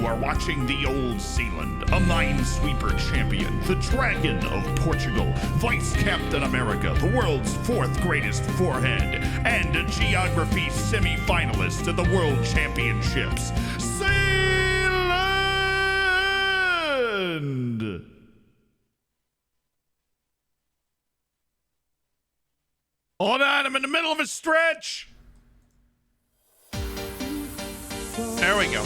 are watching the Old Zealand, a minesweeper champion, the Dragon of Portugal, Vice Captain America, the world's fourth greatest forehead, and a geography semi-finalist at the World Championships, Zealand! Hold on, I'm in the middle of a stretch. There we go.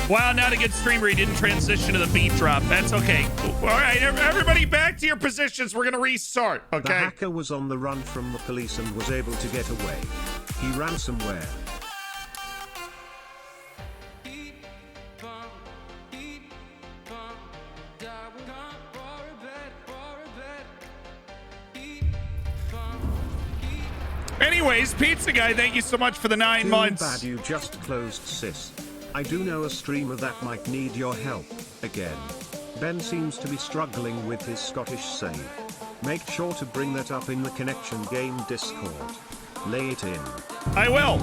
Wow, not a good streamer. He didn't transition to the beat drop. That's okay. All right, everybody back to your positions. We're going to restart, okay? The hacker was on the run from the police and was able to get away. He ransomware. Anyways, Pizza Guy, thank you so much for the 9 months. Too bad you just closed, sis. I do know a streamer that might need your help, again. Ben seems to be struggling with his Scottish save. Make sure to bring that up in the Connection Game Discord. Lay it in. I will.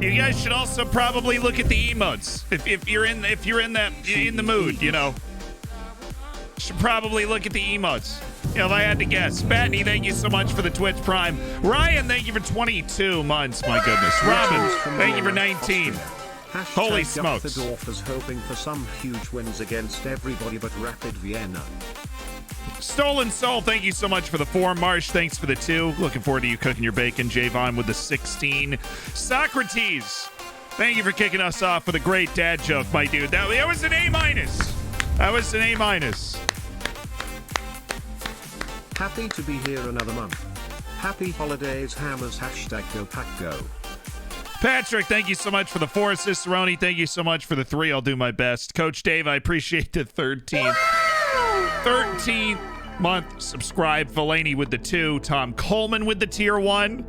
You guys should also probably look at the emotes. If you're in the mood, you know. Should probably look at the emotes. You know, if I had to guess. Batney, thank you so much for the Twitch Prime. Ryan, thank you for 22 months. My goodness. Robin, thank you for 19. Holy smokes. Floridsdorfer's hoping for some huge wins against everybody but Rapid Vienna. Stolen Soul, thank you so much for the 4. Marsh, thanks for the 2. Looking forward to you cooking your bacon. Javon with the 16. Socrates, thank you for kicking us off with a great dad joke, my dude. That was an A-. That was an A-. Happy to be here another month. Happy holidays, Hammers. #Go Pack Go. Patrick, thank you so much for the 4. Cicerone, thank you so much for the 3. I'll do my best. Coach Dave, I appreciate the 13th month subscribe. Fellaini with the 2. Tom Coleman with the tier 1.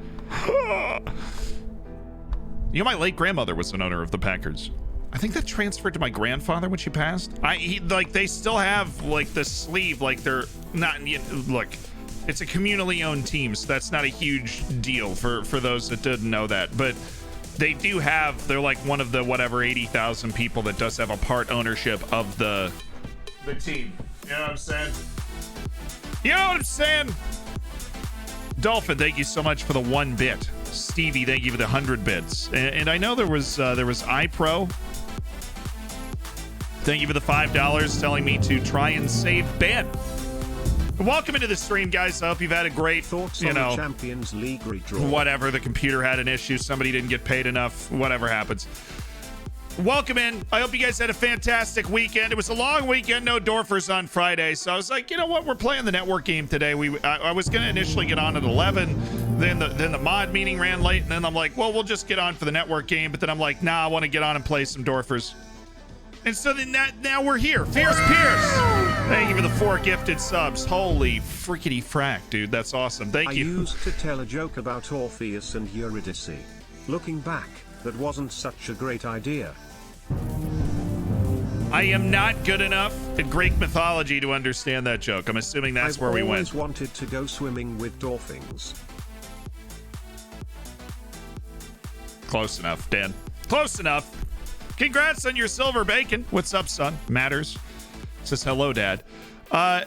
You know, my late grandmother was an owner of the Packers. I think that transferred to my grandfather when she passed. They still have like the sleeve, like they're not. Look, it's a communally owned team, so that's not a huge deal for those that didn't know that. But they do have. They're like one of the whatever 80,000 people that does have a part ownership of the team. You know what I'm saying? You know what I'm saying? Dolphin, thank you so much for the 1 bit. Stevie, thank you for the 100 bits. And I know there was iPro. Thank you for the $5 telling me to try and save Ben. Welcome into the stream, guys. I hope you've had a great, thoughts on the Champions League redraw. Whatever, the computer had an issue. Somebody didn't get paid enough. Whatever happens. Welcome in. I hope you guys had a fantastic weekend. It was a long weekend. No Dorfers on Friday. So I was like, you know what? We're playing the network game today. I was going to initially get on at 11. Then the mod meeting ran late. And then I'm like, well, we'll just get on for the network game. But then I'm like, nah, I want to get on and play some Dorfers. And so then now we're here. Fierce Pierce. Thank you for the 4 gifted subs. Holy frickety frack, dude. That's awesome. Thank you. I used to tell a joke about Orpheus and Eurydice. Looking back, that wasn't such a great idea. I am not good enough at Greek mythology to understand that joke. I'm assuming that's where we went. I've always wanted to go swimming with dolphins. Close enough, Dan. Close enough. Congrats on your silver bacon. What's up, son? Matters. Says hello, Dad.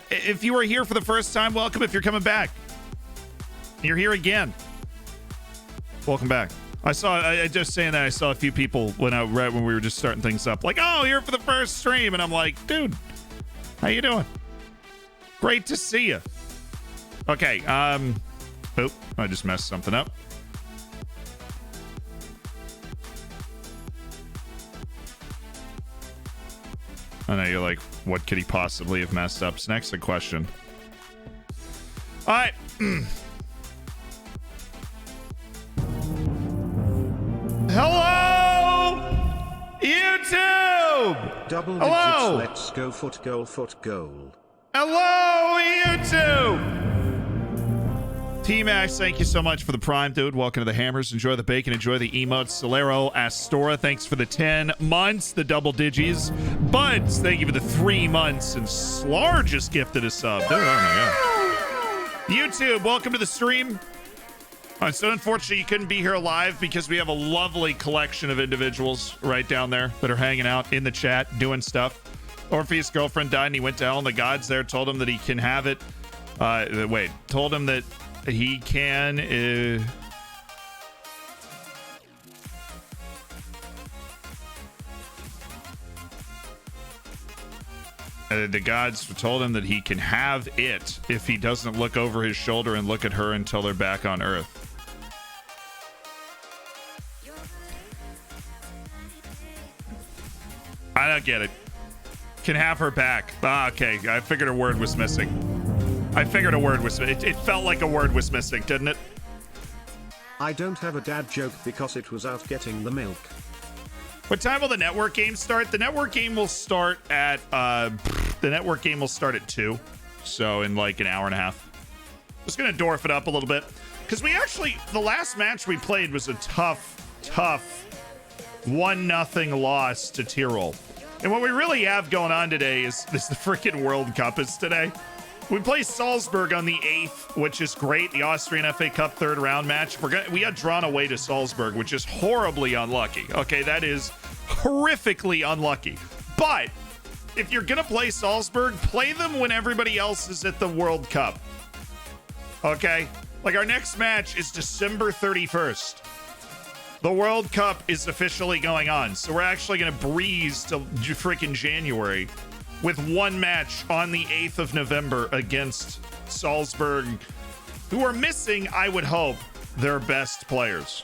If you are here for the first time, welcome. If you're coming back, you're here again. Welcome back. I just saying that I saw a few people when we were just starting things up, like, oh, here for the first stream, and I'm like, dude, how you doing? Great to see you. Okay, oh, I just messed something up. I know you're like, what could he possibly have messed up? Next, the question. All right. Hello, YouTube. Double Hello. digits. Let's go. Foot goal. Foot goal. Hello, YouTube. T-Max, thank you so much for the Prime, dude. Welcome to the Hammers. Enjoy the bacon. Enjoy the emotes. Solero Astora, thanks for the 10 months, the double digis. Buds, thank you for the 3 months. And Slar just gifted a sub. Dude, oh my God. YouTube, welcome to the stream. So unfortunately, you couldn't be here live because we have a lovely collection of individuals right down there that are hanging out in the chat, doing stuff. Orpheus' girlfriend died and he went to hell, and the gods there told him that he can have it. Told him that he can the gods told him that he can have it if he doesn't look over his shoulder and look at her until they're back on Earth. I don't get it. Can have her back. Okay. I figured a word was missing. It felt like a word was missing, didn't it? I don't have a dad joke because it was out getting the milk. What time will the network game start? The network game will start at 2. So in like an hour and a half. Just gonna dwarf it up a little bit. Because the last match we played was a tough 1-0 loss to Tyrol. And what we really have going on today is the freaking World Cup is today. We play Salzburg on the 8th, which is great. The Austrian FA Cup 3rd round match. We got drawn away to Salzburg, which is horribly unlucky. Okay, that is horrifically unlucky. But if you're going to play Salzburg, play them when everybody else is at the World Cup. Okay? Like, our next match is December 31st. The World Cup is officially going on, so we're actually going to breeze to freaking January with one match on the 8th of November against Salzburg, who are missing, I would hope, their best players.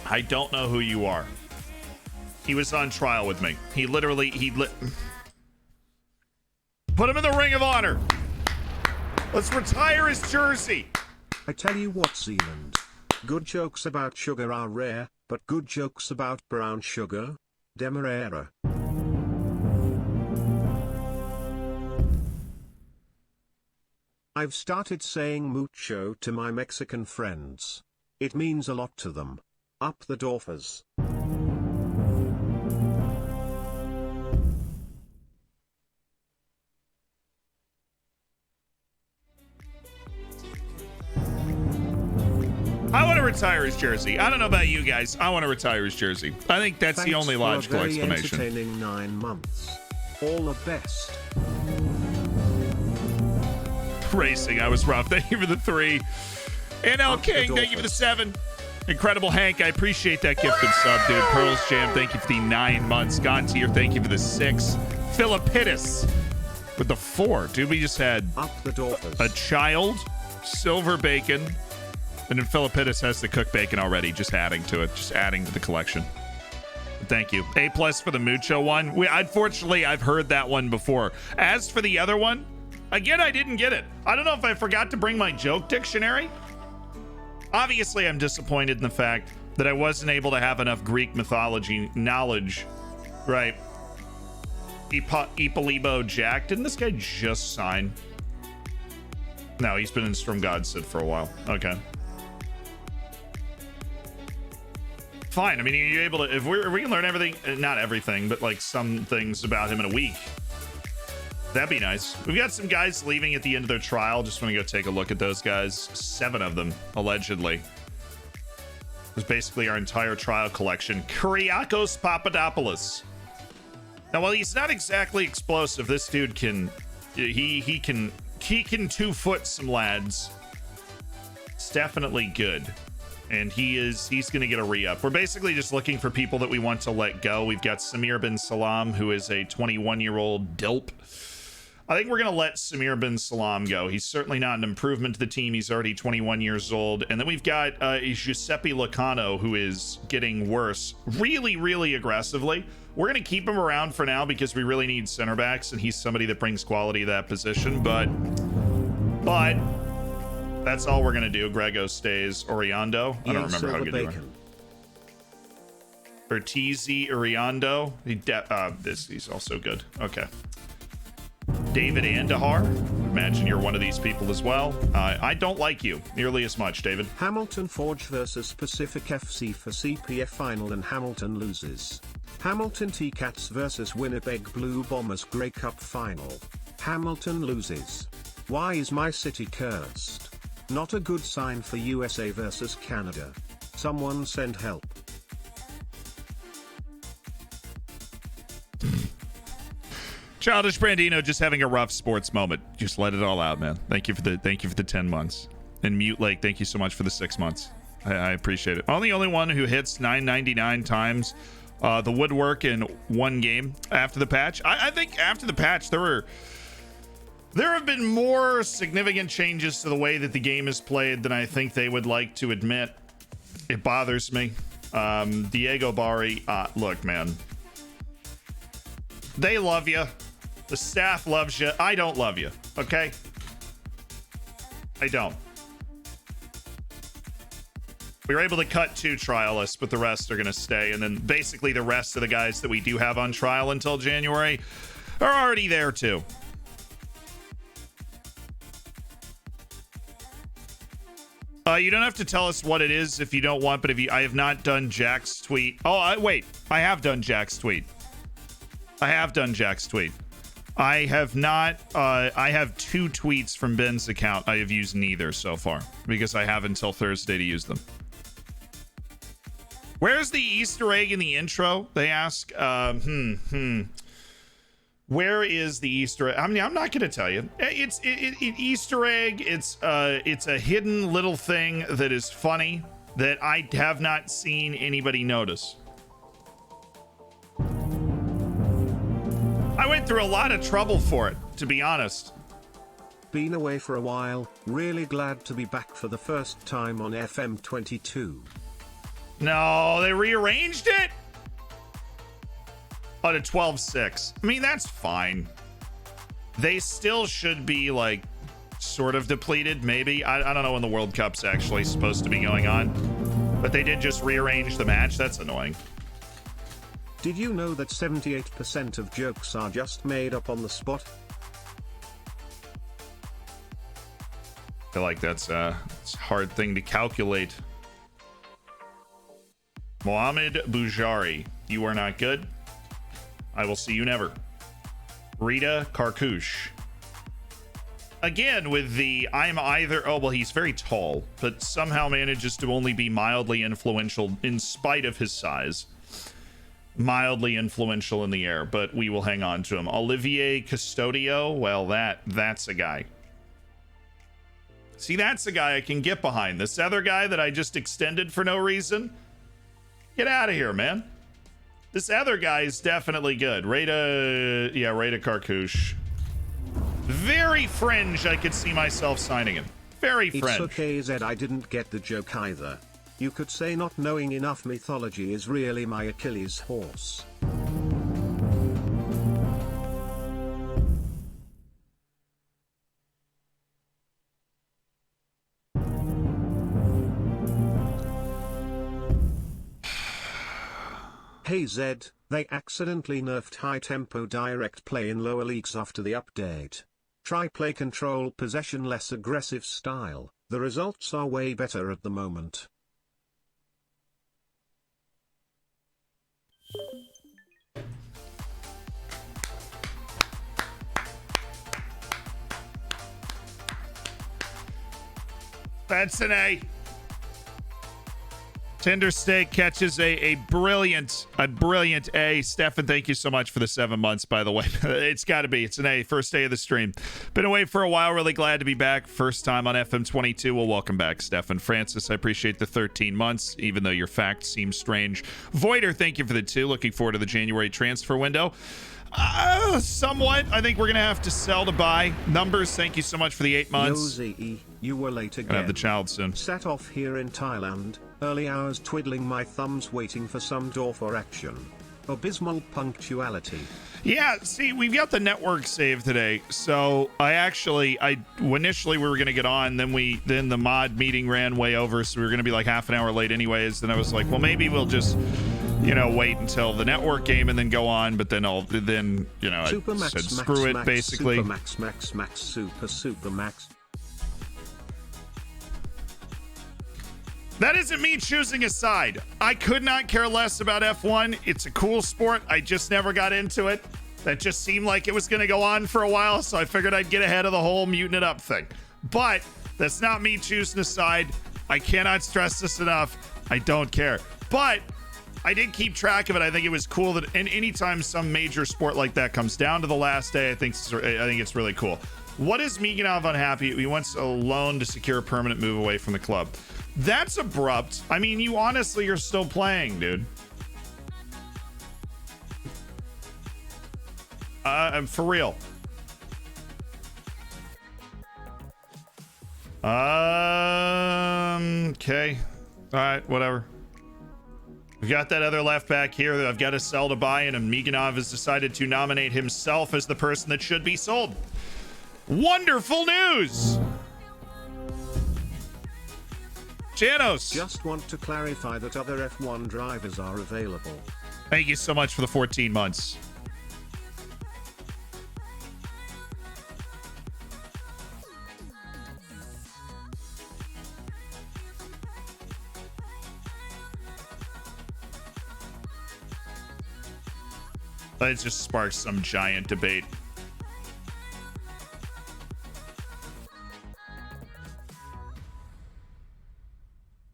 I don't know who you are. He was on trial with me. He put him in the Ring of Honor. Let's retire his jersey. I tell you what, Zealand. Good jokes about sugar are rare, but good jokes about brown sugar? Demerara. I've started saying mucho to my Mexican friends. It means a lot to them. Up the Dorfers. I want to retire his jersey. I don't know about you guys. I want to retire his jersey. I think that's the only logical explanation. Entertaining 9 months. All the best. Racing, I was rough. Thank you for the 3. And L King, thank you for the 7. Incredible Hank, I appreciate that gifted sub, dude. Pearls Jam, thank you for the 9 months. Gontier, thank you for the 6. Philippidis with the 4. Dude, we just had a child, silver bacon, and then Philippidis has the cooked bacon already, just adding to it, just adding to the collection. Thank you. A+ for the Mucho one. Unfortunately, I've heard that one before. As for the other one, again, I didn't get it. I don't know if I forgot to bring my joke dictionary. Obviously, I'm disappointed in the fact that I wasn't able to have enough Greek mythology knowledge. Right. Ippolibo Jack. Didn't this guy just sign? No, he's been in Storm Godsid for a while. Okay. Fine. I mean, are you able to, if we can learn everything, not everything, but like some things about him in a week, that'd be nice. We've got some guys leaving at the end of their trial. Just want to go take a look at those guys. 7 of them, allegedly. It was basically our entire trial collection. Kyriakos Papadopoulos. Now, while he's not exactly explosive, this dude can, he can 2-foot some lads. It's definitely good. and he's going to get a re-up. We're basically just looking for people that we want to let go. We've got Samir bin Salam, who is a 21-year-old dilp. I think we're going to let Samir bin Salam go. He's certainly not an improvement to the team. He's already 21 years old. And then we've got Giuseppe Locano, who is getting worse really, really aggressively. We're going to keep him around for now because we really need center backs, and he's somebody that brings quality to that position. But that's all we're going to do. Grego stays. Oriondo. I don't remember how good you are. Bertizzi, Oriondo. He's also good. Okay. David Andahar. Imagine you're one of these people as well. I don't like you nearly as much, David. Hamilton Forge versus Pacific FC for CPF final, and Hamilton loses. Hamilton T-Cats versus Winnipeg Blue Bombers Grey Cup final. Hamilton loses. Why is my city cursed? Not a good sign for USA versus Canada. Someone send help. Childish Brandino just having a rough sports moment. Just let it all out, man. Thank you for the 10 months. And Mute Lake, thank you so much for the 6 months. I appreciate it. I'm the only one who hits 999 times the woodwork in one game after the patch. I think after the patch there have been more significant changes to the way that the game is played than I think they would like to admit. It bothers me. Diego Bari, look, man. They love you. The staff loves you. I don't love you, okay? I don't. We were able to cut 2 trialists, but the rest are going to stay. And then basically the rest of the guys that we do have on trial until January are already there too. You don't have to tell us what it is if you don't want, but I have not done Jack's tweet. Wait, I have done Jack's tweet. I have not. I have 2 tweets from Ben's account. I have used neither so far because I have until Thursday to use them. Where's the Easter egg in the intro? They ask. Where is the Easter egg? I mean, I'm not going to tell you. It's Easter egg. It's a hidden little thing that is funny that I have not seen anybody notice. I went through a lot of trouble for it, to be honest. Been away for a while, really glad to be back for the first time on FM 22. No, they rearranged it? Oh, to 12.6. I mean, that's fine. They still should be, like, sort of depleted, maybe. I don't know when the World Cup's actually supposed to be going on. But they did just rearrange the match. That's annoying. Did you know that 78% of jokes are just made up on the spot? I feel like it's a hard thing to calculate. Mohammed Boujari, you are not good. I will see you never. Rita Karkouche. Again, with the I'm either... Oh, well, he's very tall, but somehow manages to only be mildly influential in spite of his size. Mildly influential in the air, but we will hang on to him. Olivier Custodio, well, that's a guy. See, that's a guy I can get behind. This other guy that I just extended for no reason, get out of here, man. This other guy is definitely good. Rita Karkouche. Very fringe, I could see myself signing him. Very fringe. It's okay, Zed, I didn't get the joke either. You could say not knowing enough mythology is really my Achilles horse. Hey Zed, they accidentally nerfed high-tempo direct play in lower leagues after the update. Try play control possession less aggressive style, the results are way better at the moment. That's an A. Tender Steak catches a brilliant A. Stefan, thank you so much for the 7 months, by the way. It's got to be. It's an A. First day of the stream. Been away for a while. Really glad to be back. First time on FM 22. Well, welcome back, Stefan. Francis, I appreciate the 13 months, even though your facts seem strange. Voider, thank you for the 2. Looking forward to the January transfer window. Somewhat. I think we're going to have to sell to buy. Numbers, thank you so much for the 8 months. Yo, ZE, you were late again. Gonna have the child soon. Sat off here in Thailand, early hours twiddling my thumbs waiting for some door for action. Abysmal punctuality. Yeah, see, we've got the network save today. So initially we were gonna get on, then the mod meeting ran way over, so we were gonna be like half an hour late anyways. Then I was like, well, maybe we'll just, wait until the network game and then go on. But then I said screw it, basically. Super max, super max. That isn't me choosing a side. I could not care less about F1. It's a cool sport. I just never got into it. That just seemed like it was going to go on for a while, so I figured I'd get ahead of the whole muting it up thing. But that's not me choosing a side. I cannot stress this enough. I don't care. But I did keep track of it. I think it was cool that anytime some major sport like that comes down to the last day, I think it's really cool. What is Miganov unhappy? He wants a loan to secure a permanent move away from the club. That's abrupt. I mean, you honestly are still playing, dude. For real. Okay. All right, whatever. We've got that other left back here that I've got to sell to buy, and Miganov has decided to nominate himself as the person that should be sold. Wonderful news! Janos. Just want to clarify that other F1 drivers are available. Thank you so much for the 14 months. That just sparks some giant debate.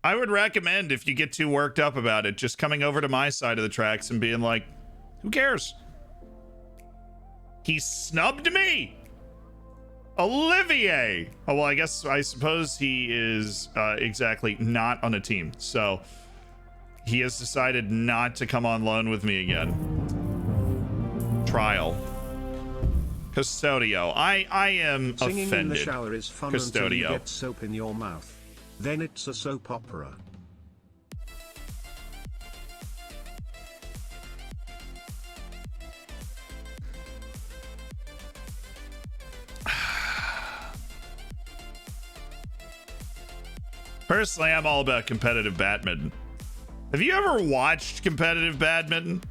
I would recommend, if you get too worked up about it, just coming over to my side of the tracks and being like, who cares? He snubbed me. Olivier. Oh, well, I suppose he is exactly not on a team. So he has decided not to come on loan with me again. Trial. Custodio. I am Singing offended. in the shower is fun Custodio. until you get soap in your mouth. Then it's a soap opera. Personally, I'm all about competitive badminton. Have you ever watched competitive badminton?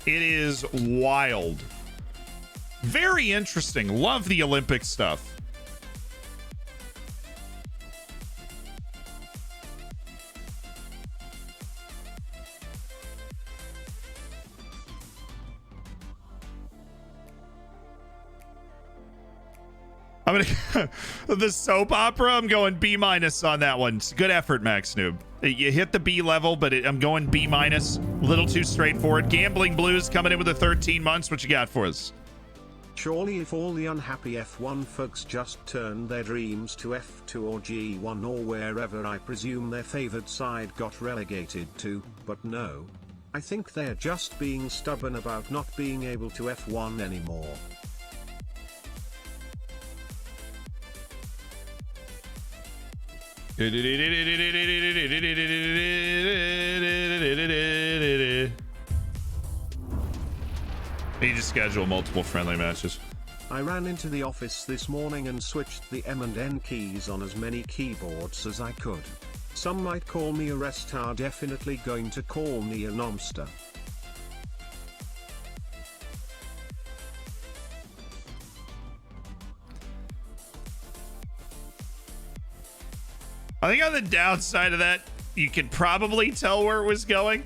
It is wild. Very interesting. Love the Olympic stuff. I'm gonna the soap opera. I'm going B- on that one. It's good effort, Max Noob. You hit the B level, but I'm going B-. A little too straightforward. Gambling Blues coming in with the 13 months. What you got for us? Surely if all the unhappy F1 folks just turned their dreams to F2 or G1 or wherever I presume their favored side got relegated to, but no. I think they're just being stubborn about not being able to F1 anymore. Need to schedule multiple friendly matches. I ran into the office this morning and switched the M and N keys on as many keyboards as I could. Some might call me a restar, definitely going to call me a nomster. I think on the downside of that, you could probably tell where it was going.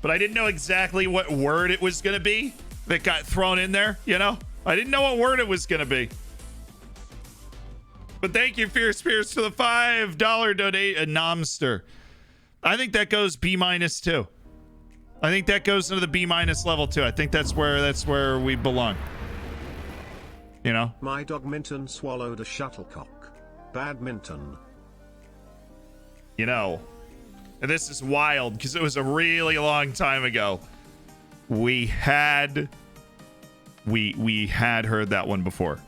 But I didn't know exactly what word it was going to be that got thrown in there, you know? I didn't know what word it was going to be. But thank you, Fierce Spears, for the $5 donate. A Nomster. I think that goes B- too. I think that goes into the B- level too. I think that's where we belong. You know? My dogminton swallowed a shuttlecock. Badminton. You know, and this is wild because it was a really long time ago. We had heard that one before.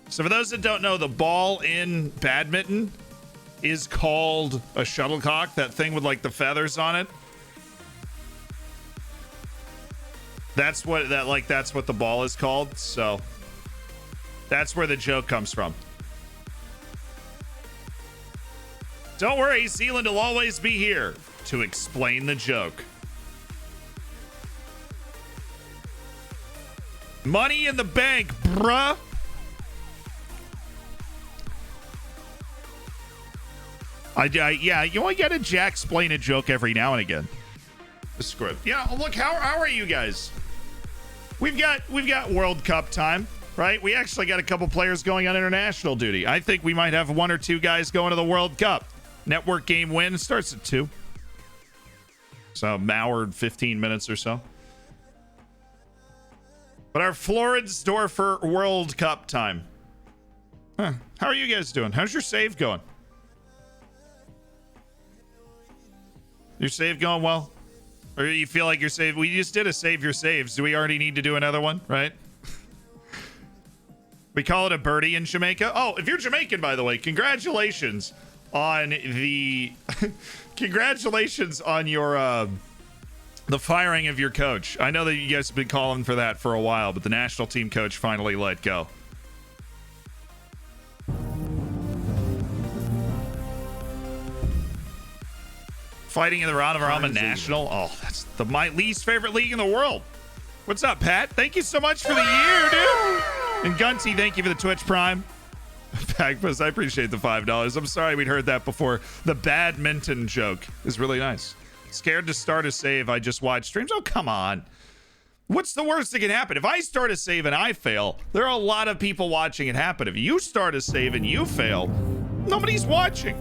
So for those that don't know, the ball in badminton is called a shuttlecock, that thing with like the feathers on it. That's what the ball is called. So that's where the joke comes from. Don't worry, Zealand will always be here to explain the joke. Money in the bank, bruh. Yeah, you only gotta Jack explain a joke every now and again. The script. Yeah, look, how are you guys? We've got World Cup time, right? We actually got a couple players going on international duty. I think we might have one or two guys going to the World Cup. Network game win starts at 2. So an hour and 15 minutes or so. But our Floridsdorfer World Cup time. Huh. How are you guys doing? How's your save going? Your save going well? Or you feel like your save? We just did a save your saves. Do we already need to do another one, right? We call it a birdie in Jamaica. Oh, if you're Jamaican, by the way, congratulations on the congratulations on your the firing of your coach. I know that you guys have been calling for that for a while, but the national team coach finally let go. Fighting in the round of Arama National. Oh, that's my least favorite league in the world. What's up, Pat? Thank you so much for the year, dude. And Gunty, thank you for the Twitch Prime. Bagpuss, I appreciate the $5. I'm sorry we'd heard that before. The badminton joke is really nice. Scared to start a save. I just watch streams. Oh, come on. What's the worst that can happen? If I start a save and I fail, there are a lot of people watching it happen. If you start a save and you fail, nobody's watching.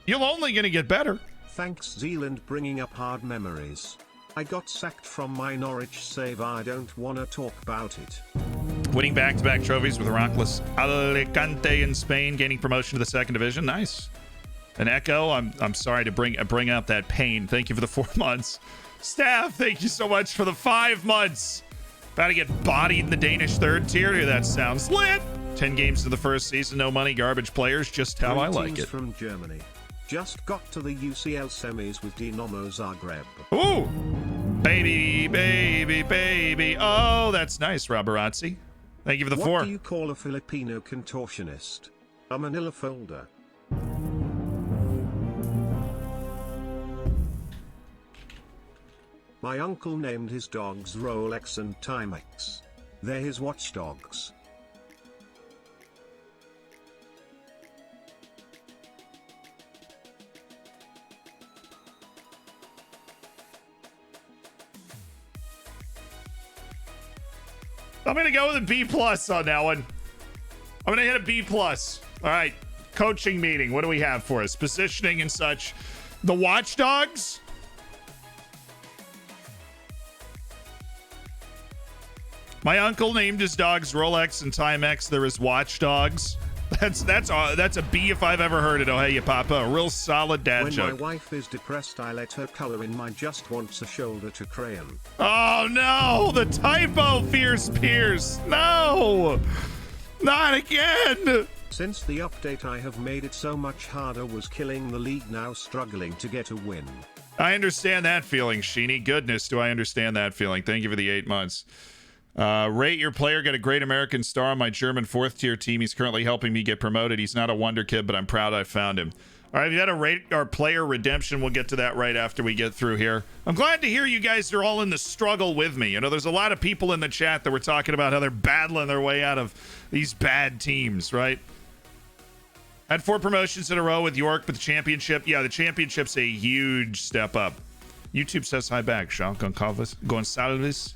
You're only going to get better. Thanks, Zealand, bringing up hard memories. I got sacked from my Norwich save. I don't want to talk about it. Winning back-to-back trophies with Rockless Alicante in Spain, gaining promotion to the 2nd division. Nice. And Echo, I'm sorry to bring up that pain. Thank you for the 4 months. Staff, thank you so much for the 5 months. About to get bodied in the Danish 3rd tier. That sounds lit. 10 games in the first season, no money, garbage players, just how I like it. From Germany. Just got to the UCL semis with Dinamo Zagreb. Ooh! Baby, baby, baby. Oh, that's nice, Roberazzi. Thank you for the 4. What do you call a Filipino contortionist? A manila folder. My uncle named his dogs Rolex and Timex. They're his watchdogs. I'm going to go with a B+ on that one. I'm going to hit a B+. All right. Coaching meeting. What do we have for us? Positioning and such. The watchdogs? My uncle named his dogs Rolex and Timex. They're his watchdogs. That's a B if I've ever heard it. Oh, hey, you papa. A real solid dad joke. When my wife is depressed, I let her color in my just wants a shoulder to crayon. Oh, no. The typo, Fierce Pierce. No. Not again. Since the update, I have made it so much harder. Was killing the league, now struggling to get a win. I understand that feeling, Sheeny. Goodness, do I understand that feeling. Thank you for the 8 months. Rate your player. Got a great American star on my German 4th tier team. He's currently helping me get promoted. He's not a Wonderkid, but I'm proud I found him. All right, if you had a rate our player redemption, we'll get to that right after we get through here. I'm glad to hear you guys are all in the struggle with me. You know, there's a lot of people in the chat that were talking about how they're battling their way out of these bad teams, right? Had 4 promotions in a row with York, but the championship, yeah, the championship's a huge step up. YouTube says hi back. Sean Gonçalves.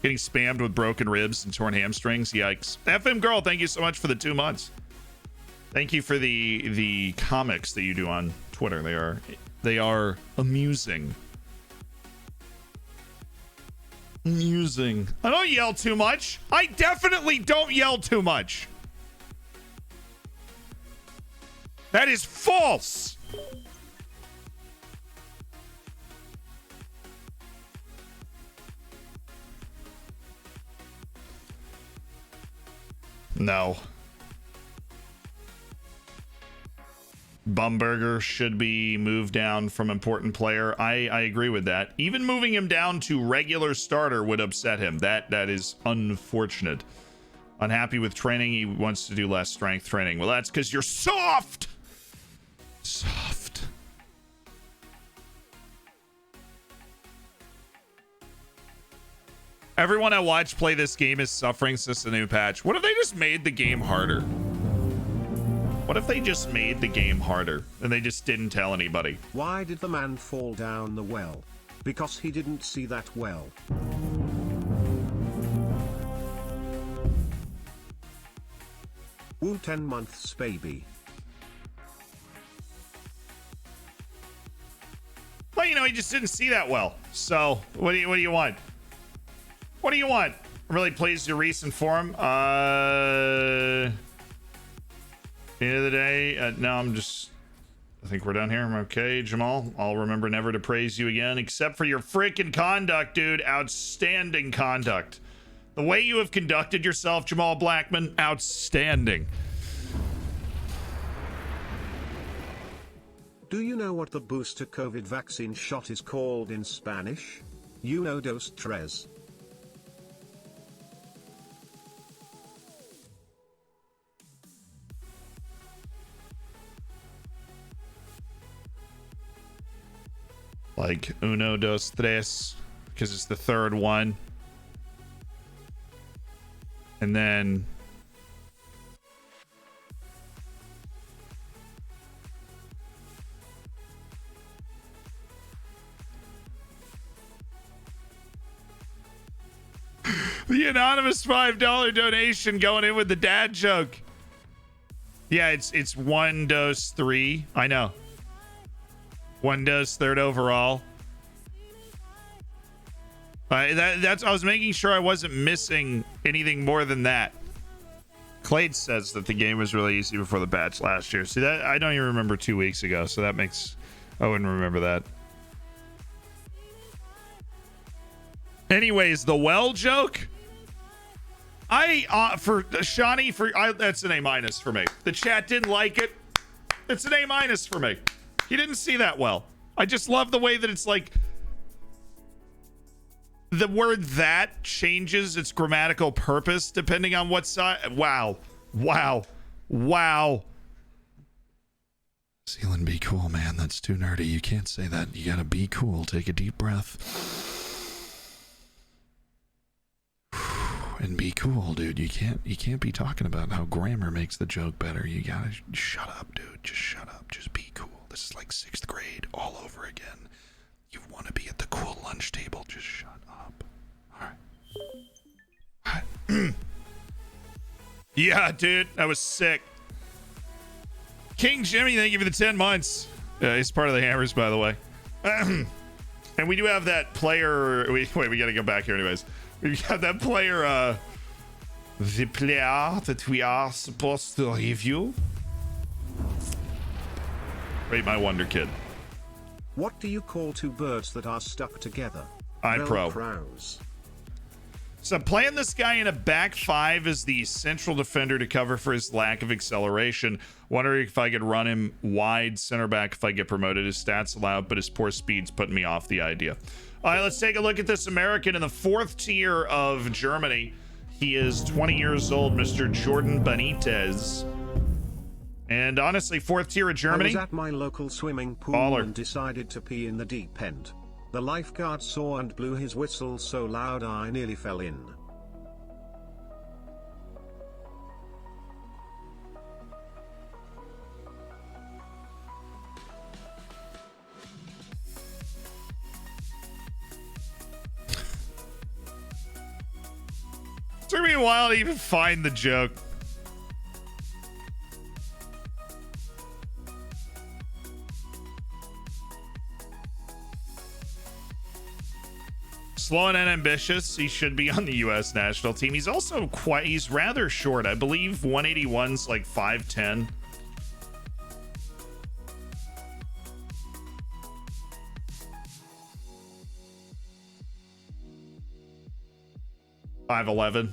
getting spammed with broken ribs and torn hamstrings. Yikes. FM Girl, thank you so much for the 2 months. Thank you for the comics that you do on Twitter. They are amusing. Amusing. I don't yell too much. I definitely don't yell too much. That is false. No. Bumberger should be moved down from important player. I agree with that. Even moving him down to regular starter would upset him. That is unfortunate. Unhappy with training. He wants to do less strength training. Well, that's because you're soft. Soft. Everyone I watch play this game is suffering since the new patch. What if they just made the game harder? What if they just made the game harder and they just didn't tell anybody? Why did the man fall down the well? Because he didn't see that well. Woo, 10 months baby. Well, you know, he just didn't see that well. So what do you want? What do you want? I'm really pleased your recent forum. End of the day, no, I think we're done here. I'm okay, Jamal. I'll remember never to praise you again, except for your freaking conduct, dude. Outstanding conduct. The way you have conducted yourself, Jamal Blackman, outstanding. Do you know what the booster COVID vaccine shot is called in Spanish? Uno dos tres. Like uno, dos, tres, because it's the third one. And then the anonymous $5 donation going in with the dad joke. Yeah, it's one dose 3. I know. One dose, third overall. That's. I was making sure I wasn't missing anything more than that. Clade says that the game was really easy before the patch last year. See, that I don't even remember 2 weeks ago, so that makes I wouldn't remember that. Anyways, the well joke. For Shawnee that's an A- for me. The chat didn't like it. It's an A- for me. He didn't see that well. I just love the way that it's like the word that changes its grammatical purpose depending on what side. Wow. Sealand, be cool, man. That's too nerdy. You can't say that. You gotta be cool. Take a deep breath. And be cool, dude. You can't be talking about how grammar makes the joke better. You gotta shut up, dude. Just shut up. Just be cool. This is like 6th grade all over again. You want to be at the cool lunch table. Just shut up. All right. Yeah, dude. That was sick. King Jimmy, thank you for the 10 months. He's part of the Hammers, by the way. And we do have that player. We got to go back here anyways. We got that player, the player that we are supposed to review. Rate my Wonderkid. What do you call two birds that are stuck together? Pro. Velcros. So I'm playing this guy in a back 5 as the central defender to cover for his lack of acceleration. Wondering if I could run him wide center back if I get promoted. His stats allow, but his poor speed's putting me off the idea. All right, let's take a look at this American in the 4th tier of Germany. He is 20 years old, Mr. Jordan Benitez. And honestly, 4th tier of Germany. I was at my local swimming pool Baller. and decided to pee in the deep end. The lifeguard saw and blew his whistle so loud I nearly fell in. Took me a while to even find the joke. Slow and ambitious. He should be on the U.S. national team. He's also he's rather short. I believe 181's like 5'10". .5'11".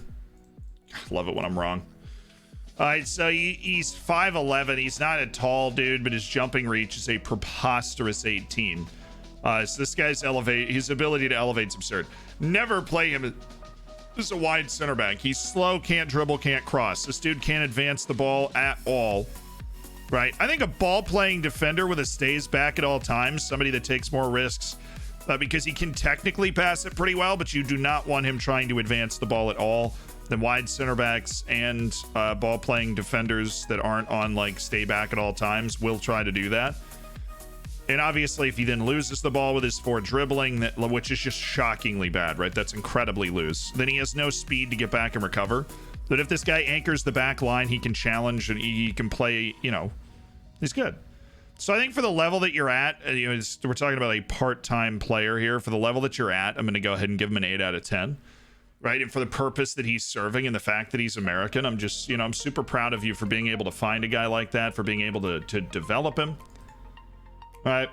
Love it when I'm wrong. All right, so he's 5'11". He's not a tall dude, but his jumping reach is a preposterous 18. So this guy's his ability to elevate is absurd. Never play him as a wide center back. He's slow, can't dribble, can't cross. This dude can't advance the ball at all. Right? I think a ball playing defender with a stays back at all times, somebody that takes more risks, because he can technically pass it pretty well, but you do not want him trying to advance the ball at all. Then wide center backs and ball playing defenders that aren't on like stay back at all times will try to do that. And obviously, if he then loses the ball with his forward dribbling, which is just shockingly bad, right? That's incredibly loose. Then he has no speed to get back and recover. But if this guy anchors the back line, he can challenge and he can play, he's good. So I think for the level that you're at, we're talking about a part-time player here. For the level that you're at, I'm going to go ahead and give him an 8 out of 10. Right? And for the purpose that he's serving and the fact that he's American, I'm just, I'm super proud of you for being able to find a guy like that, for being able to develop him. All right.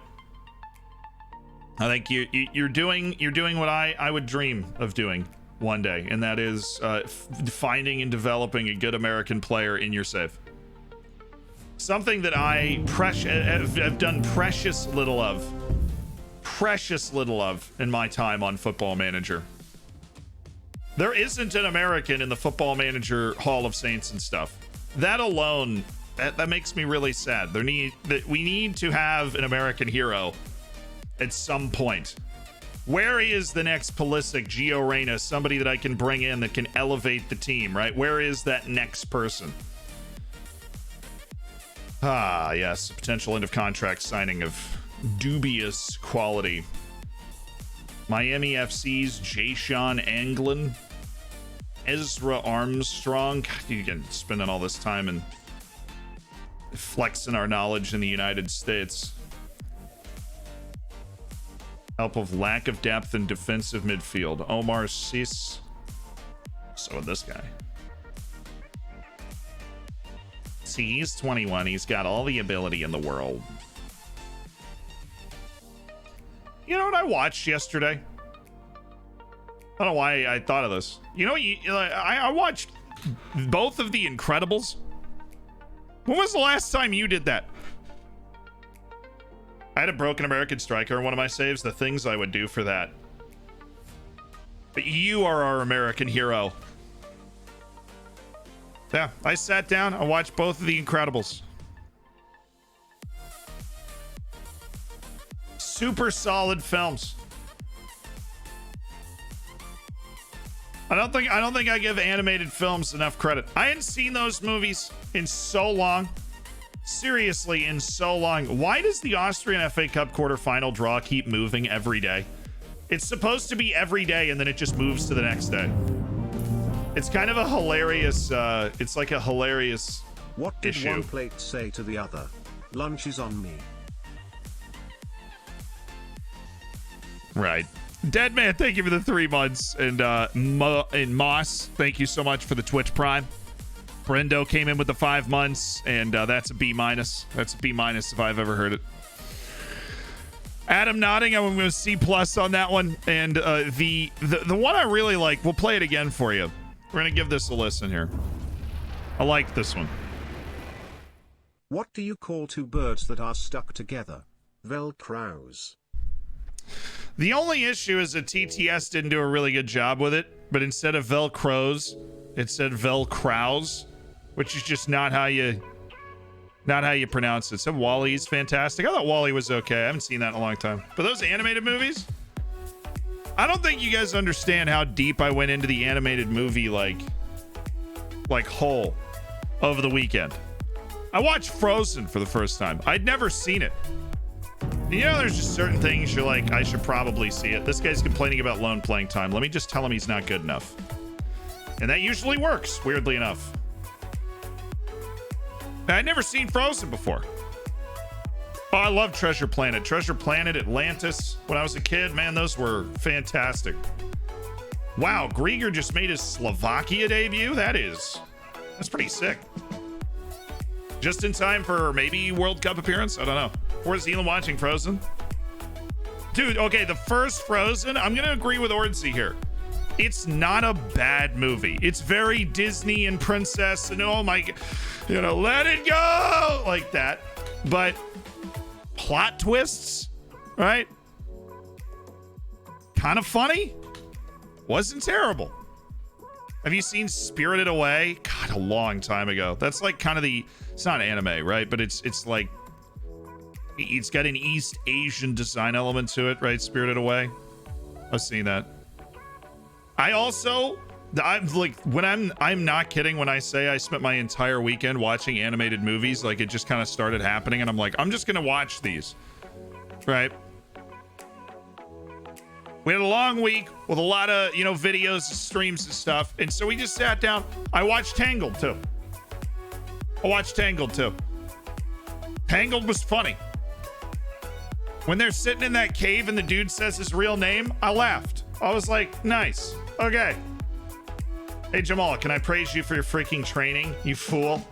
I think you're doing what I would dream of doing one day, and that is finding and developing a good American player in your save. Something that I have done precious little of in my time on Football Manager. There isn't an American in the Football Manager Hall of Saints and stuff. That alone, that makes me really sad. We need to have an American hero at some point. Where is the next Pulisic, Gio Reyna, somebody that I can bring in that can elevate the team, right? Where is that next person? Ah, yes, potential end of contract signing of dubious quality. Miami FC's Jay-Sean Anglin, Ezra Armstrong. God, you can spending all this time and flexing our knowledge in the United States. Help of lack of depth in defensive midfield. Omar Sis. So with this guy. See, he's 21. He's got all the ability in the world. You know what I watched yesterday? I don't know why I thought of this. I watched both of The Incredibles. When was the last time you did that? I had a broken American striker in one of my saves. The things I would do for that. But you are our American hero. Yeah, I sat down. I watched both of The Incredibles. Super solid films. I don't think I give animated films enough credit. I hadn't seen those movies in so long. Seriously, in so long. Why does the Austrian FA Cup quarterfinal draw keep moving every day? It's supposed to be every day, and then it just moves to the next day. It's kind of a hilarious. It's like a hilarious. What did issue. one plate say to the other? Lunch is on me. Right. Deadman, thank you for the 3 months. And Moss, thank you so much for the Twitch Prime. Brendo came in with the 5 months, and that's a B-. That's a B- if I've ever heard it. Adam nodding, I'm going to C+ on that one. And the one I really like, we'll play it again for you. We're going to give this a listen here. I like this one. What do you call two birds that are stuck together? Velcros. The only issue is that TTS didn't do a really good job with it, but instead of Velcros, it said Velcrows, which is just not how you pronounce it. So WALL-E's fantastic. I thought WALL-E was okay. I haven't seen that in a long time. But those animated movies, I don't think you guys understand how deep I went into the animated movie like hole over the weekend. I watched Frozen for the first time. I'd never seen it. There's just certain things you're like, I should probably see it. This guy's complaining about lone playing time. Let me just tell him he's not good enough. And that usually works, weirdly enough. I'd never seen Frozen before. Oh, I love Treasure Planet. Treasure Planet, Atlantis. When I was a kid, man, those were fantastic. Wow, Grieger just made his Slovakia debut? That's pretty sick. Just in time for maybe World Cup appearance? I don't know. Where's Elon watching Frozen? Dude, okay, the first Frozen, I'm going to agree with Ordsy here. It's not a bad movie. It's very Disney and princess and oh my, let it go like that. But plot twists, right? Kind of funny. Wasn't terrible. Have you seen Spirited Away? God, a long time ago. That's like kind of it's not anime, right? But it's like, it's got an East Asian design element to it, right? Spirited Away. I've seen that. I'm like, when I'm not kidding when I say I spent my entire weekend watching animated movies. Like, it just kind of started happening and I'm like, I'm just gonna watch these, right? We had a long week with a lot of videos, streams and stuff, and so we just sat down. I watched Tangled too. Tangled was funny. When they're sitting in that cave and the dude says his real name, I laughed. I was like, nice. Okay. Hey, Jamal, can I praise you for your freaking training, you fool?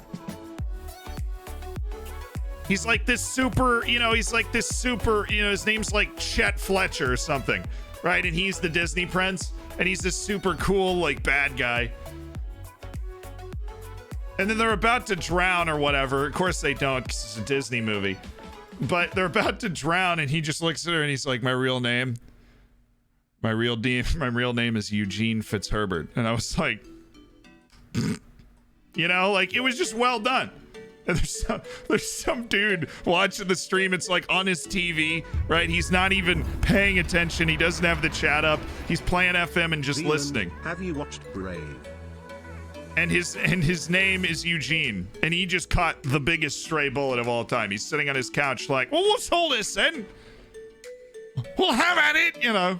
He's like this super, his name's like Chet Fletcher or something, right? And he's the Disney prince, and he's this super cool, like, bad guy. And then they're about to drown or whatever. Of course they don't, because it's a Disney movie. But they're about to drown, and he just looks at her, and he's like, my real name is Eugene Fitzherbert. And I was like, like, it was just well done. And there's some dude watching the stream. It's like on his TV, right? He's not even paying attention. He doesn't have the chat up. He's playing FM and just listening. Have you watched Brave? And his name is Eugene, and he just caught the biggest stray bullet of all time. He's sitting on his couch like, well, what's all this then? We'll have at it,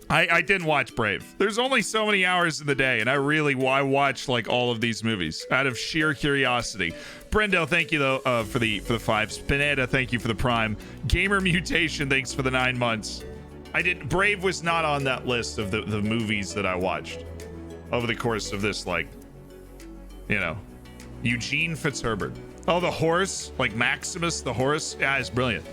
I didn't watch Brave. There's only so many hours in the day, and I watch like all of these movies out of sheer curiosity. Brendo, thank you though for the 5. Spinetta, thank you for the Prime. Gamer Mutation, thanks for the 9 months. Brave was not on that list of the movies that I watched over the course of this, like, Eugene Fitzherbert. Oh, the horse, like Maximus the horse. Yeah, it's brilliant.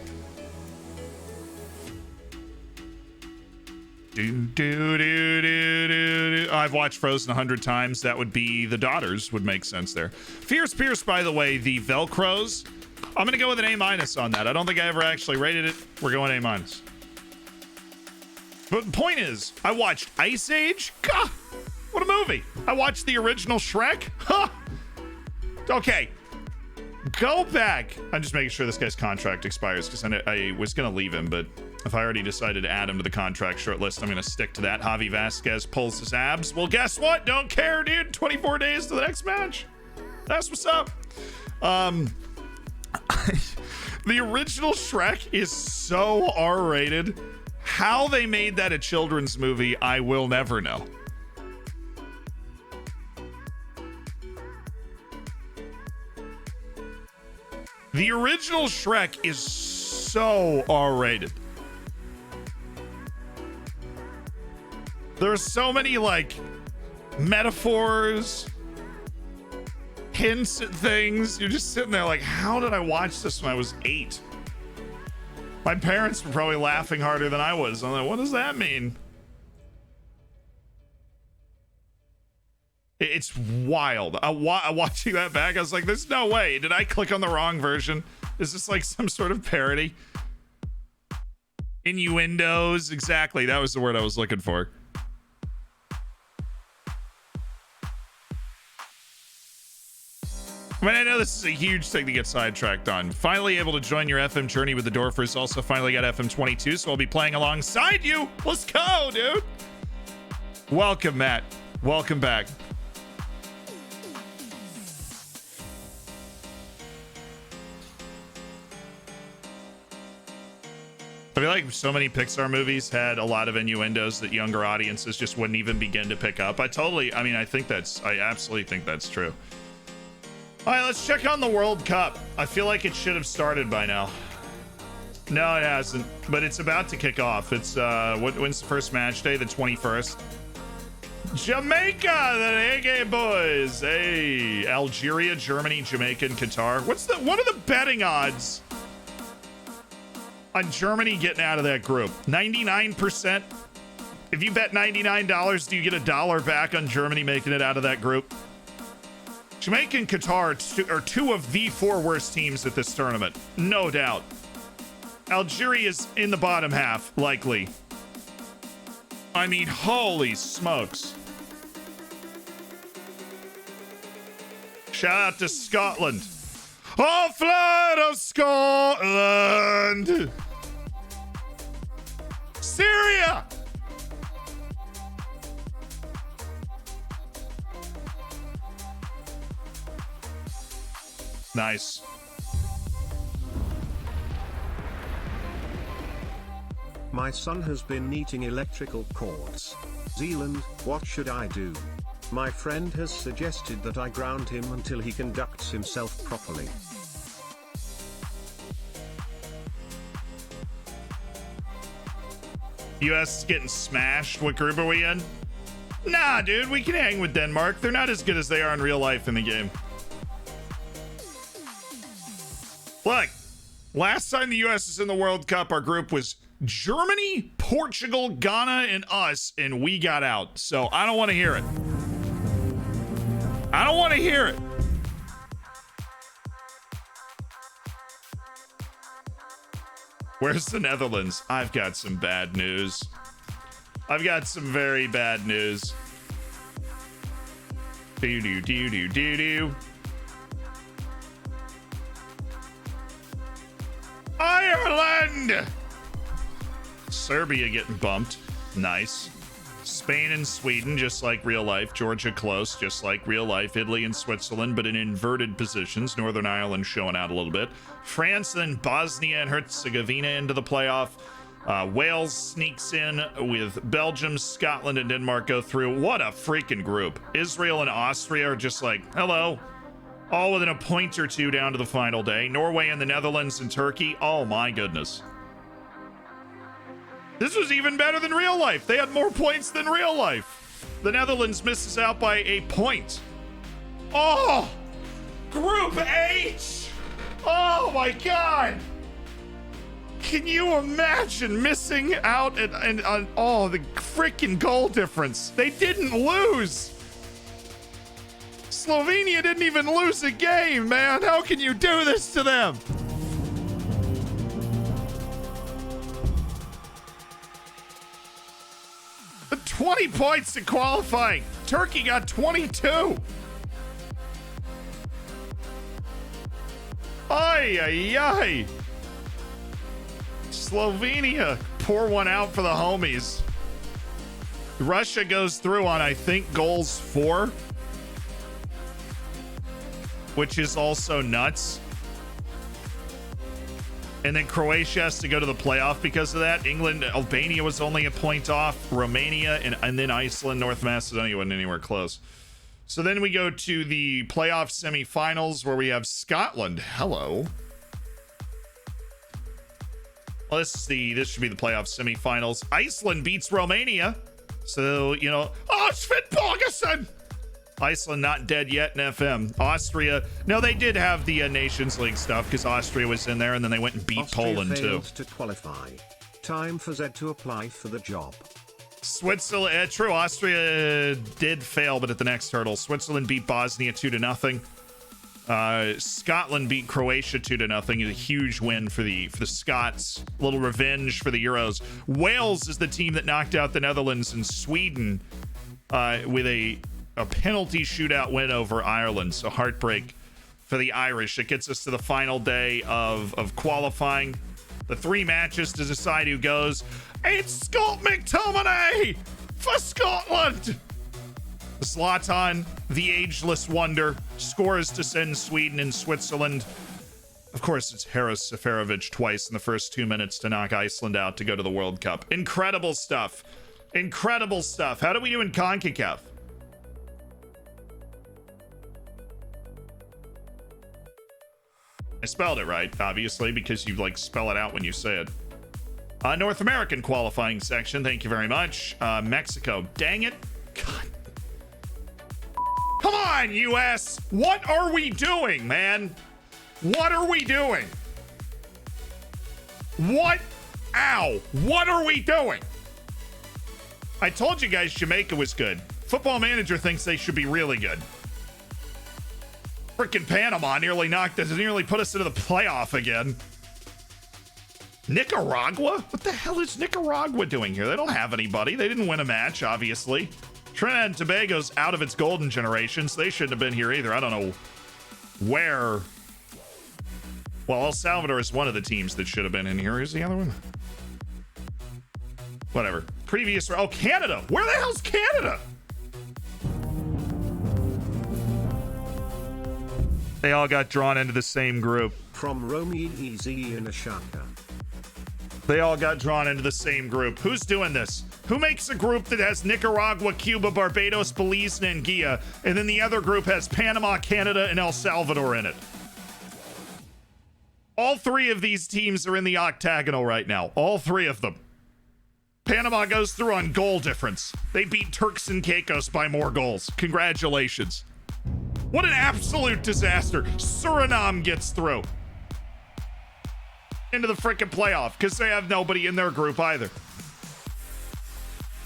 I've watched Frozen 100 times. That would be The Daughters, would make sense there. Fierce Pierce, by the way, the Velcros. I'm gonna go with an A- on that. I don't think I ever actually rated it. We're going A-. But the point is, I watched Ice Age. God, what a movie. I watched the original Shrek. Huh. Okay. Go back. I'm just making sure this guy's contract expires because I was going to leave him, but if I already decided to add him to the contract short list, I'm going to stick to that. Javi Vasquez pulls his abs. Well, guess what? Don't care, dude. 24 days to the next match. That's what's up. The original Shrek is so R-rated. How they made that a children's movie, I will never know. The original Shrek is so R-rated. There are so many, like, metaphors, hints at things. You're just sitting there like, how did I watch this when I was 8? My parents were probably laughing harder than I was. I'm like, what does that mean? It's wild. Watching that back, I was like, there's no way. Did I click on the wrong version? Is this like some sort of parody? Innuendos. Exactly. That was the word I was looking for. I mean, I know this is a huge thing to get sidetracked on. Finally able to join your FM journey with the Dorfers. Also finally got FM 22, so I'll be playing alongside you. Let's go, dude. Welcome, Matt. Welcome back. I feel like so many Pixar movies had a lot of innuendos that younger audiences just wouldn't even begin to pick up. I absolutely think that's true. All right, let's check on the World Cup. I feel like it should have started by now. No, it hasn't, but it's about to kick off. It's, when's the first match day? The 21st. Jamaica, the Ege boys. Hey, Algeria, Germany, Jamaica, and Qatar. What are the betting odds on Germany getting out of that group? 99%. If you bet $99, do you get $1 back on Germany making it out of that group? Jamaica and Qatar are two of the 4 worst teams at this tournament, no doubt. Algeria is in the bottom half, likely. I mean, holy smokes. Shout out to Scotland. Oh, flood of Scotland. Syria. Nice. My son has been neating electrical cords. Zealand, what should I do? My friend has suggested that I ground him until he conducts himself properly. US is getting smashed. What group are we in? Nah, dude, we can hang with Denmark. They're not as good as they are in real life in the game. Look, last time the US was in the World Cup, our group was Germany, Portugal, Ghana, and us, and we got out. So I don't want to hear it. I don't want to hear it. Where's the Netherlands? I've got some bad news. I've got some very bad news. Do. Ireland! Serbia getting bumped. Nice. Spain and Sweden, just like real life. Georgia close, just like real life. Italy and Switzerland, but in inverted positions. Northern Ireland showing out a little bit. France and Bosnia and Herzegovina into the playoff. Wales sneaks in with Belgium, Scotland, and Denmark go through. What a freaking group. Israel and Austria are just like, hello. All within a point or two down to the final day. Norway and the Netherlands and Turkey. Oh my goodness. This was even better than real life. They had more points than real life. The Netherlands misses out by a point. Oh, Group H. Oh my God. Can you imagine missing out on oh, the freaking goal difference? They didn't lose. Slovenia didn't even lose a game, man. How can you do this to them? The 20 points to qualifying. Turkey got 22. Ay, ay, ay. Slovenia pour one out for the homies. Russia goes through on, I think, goals 4, which is also nuts. And then Croatia has to go to the playoff because of that. England, Albania was only a point off. Romania, and then Iceland, North Macedonia wasn't anywhere close. So then we go to the playoff semifinals where we have Scotland. Hello. Well, this should be the playoff semifinals. Iceland beats Romania. So, you know, oh, Sven Borgerson! Iceland not dead yet in FM. Austria, no, they did have the Nations League stuff because Austria was in there, and then they went and beat Poland too. To qualify. Time for Zed to apply for the job. Switzerland, true, Austria did fail, but at the next hurdle, Switzerland beat Bosnia 2-0. Scotland beat Croatia 2-0. A huge win for the Scots. A little revenge for the Euros. Wales is the team that knocked out the Netherlands, and Sweden with a penalty shootout win over Ireland. So heartbreak for the Irish. It gets us to the final day of qualifying. The 3 matches to decide who goes. It's Scott McTominay for Scotland. Zlatan, the ageless wonder, scores to send Sweden and Switzerland Of course, it's Haris Seferovic twice in the first 2 minutes to knock Iceland out to go to the World Cup. Incredible stuff. Incredible stuff. How do we do in CONCACAF? I spelled it right, obviously, because you like spell it out when you say it. North American qualifying section. Thank you very much. Mexico. Dang it. God. Come on, US. What are we doing, man? What are we doing? What? Ow. What are we doing? I told you guys Jamaica was good. Football Manager thinks they should be really good. Freaking Panama nearly put us into the playoff again. Nicaragua? What the hell is Nicaragua doing here? They don't have anybody. They didn't win a match, obviously. Trinidad and Tobago's out of its golden generation, so they shouldn't have been here either. I don't know where. Well, El Salvador is one of the teams that should have been in here. Who's the other one? Whatever. Previous. Oh, Canada. Where the hell's Canada? They all got drawn into the same group. From Romy Easy in Ashaka. They all got drawn into the same group. Who's doing this? Who makes a group that has Nicaragua, Cuba, Barbados, Belize, and Anguilla, and then the other group has Panama, Canada, and El Salvador in it? All three of these teams are in the octagonal right now. All three of them. Panama goes through on goal difference. They beat Turks and Caicos by more goals. Congratulations. What an absolute disaster. Suriname gets through into the freaking playoff because they have nobody in their group either.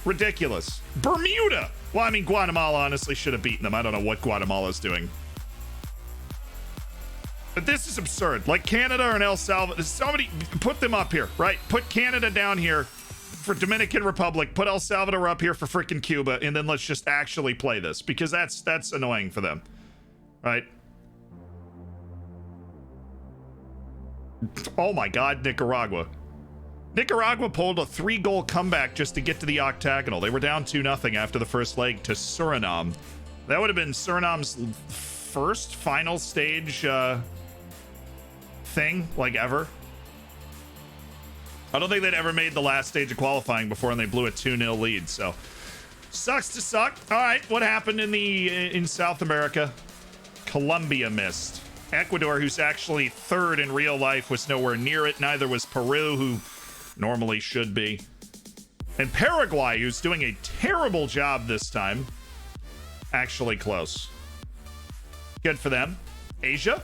Ridiculous. Bermuda. Well, I mean, Guatemala honestly should have beaten them. I don't know what Guatemala's doing. But this is absurd. Like Canada and El Salvador. Somebody put them up here, right? Put Canada down here for Dominican Republic. Put El Salvador up here for freaking Cuba. And then let's just actually play this because that's annoying for them. Right? Oh my God, Nicaragua. Nicaragua pulled a 3-goal comeback just to get to the octagonal. They were down 2-0 after the first leg to Suriname. That would have been Suriname's first final stage thing, like ever. I don't think they'd ever made the last stage of qualifying before, and they blew a 2-0 lead. So sucks to suck. All right, what happened in South America? Colombia missed. Ecuador, who's actually third in real life, was nowhere near it. Neither was Peru, who normally should be. And Paraguay, who's doing a terrible job this time, actually close. Good for them. Asia?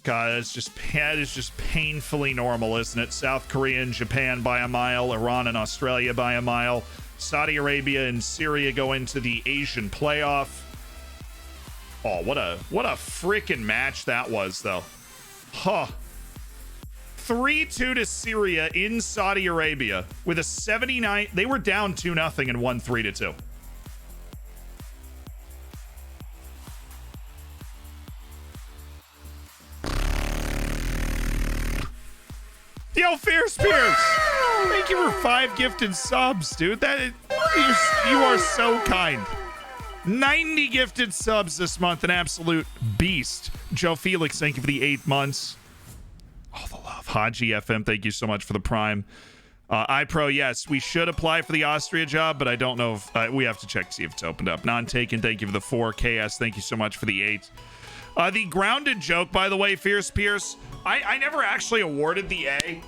God, it's just painfully normal, isn't it? South Korea and Japan by a mile, Iran and Australia by a mile. Saudi Arabia and Syria go into the Asian playoff. Oh, what a freaking match that was, though. Huh. 3-2 to Syria in Saudi Arabia with a 79. They were down 2-0 and won 3-2. Yo, Fierce Spears! Thank you for 5 gifted subs, dude. You are so kind. 90 gifted subs this month, an absolute beast. Joe Felix, thank you for the 8 months. All the love. Haji FM, thank you so much for the prime. iPro, yes, we should apply for the Austria job, but I don't know if we have to check to see if it's opened up. Non-taken, thank you for the 4. KS, thank you so much for the 8. The grounded joke, by the way, Fierce Pierce, I never actually awarded the A,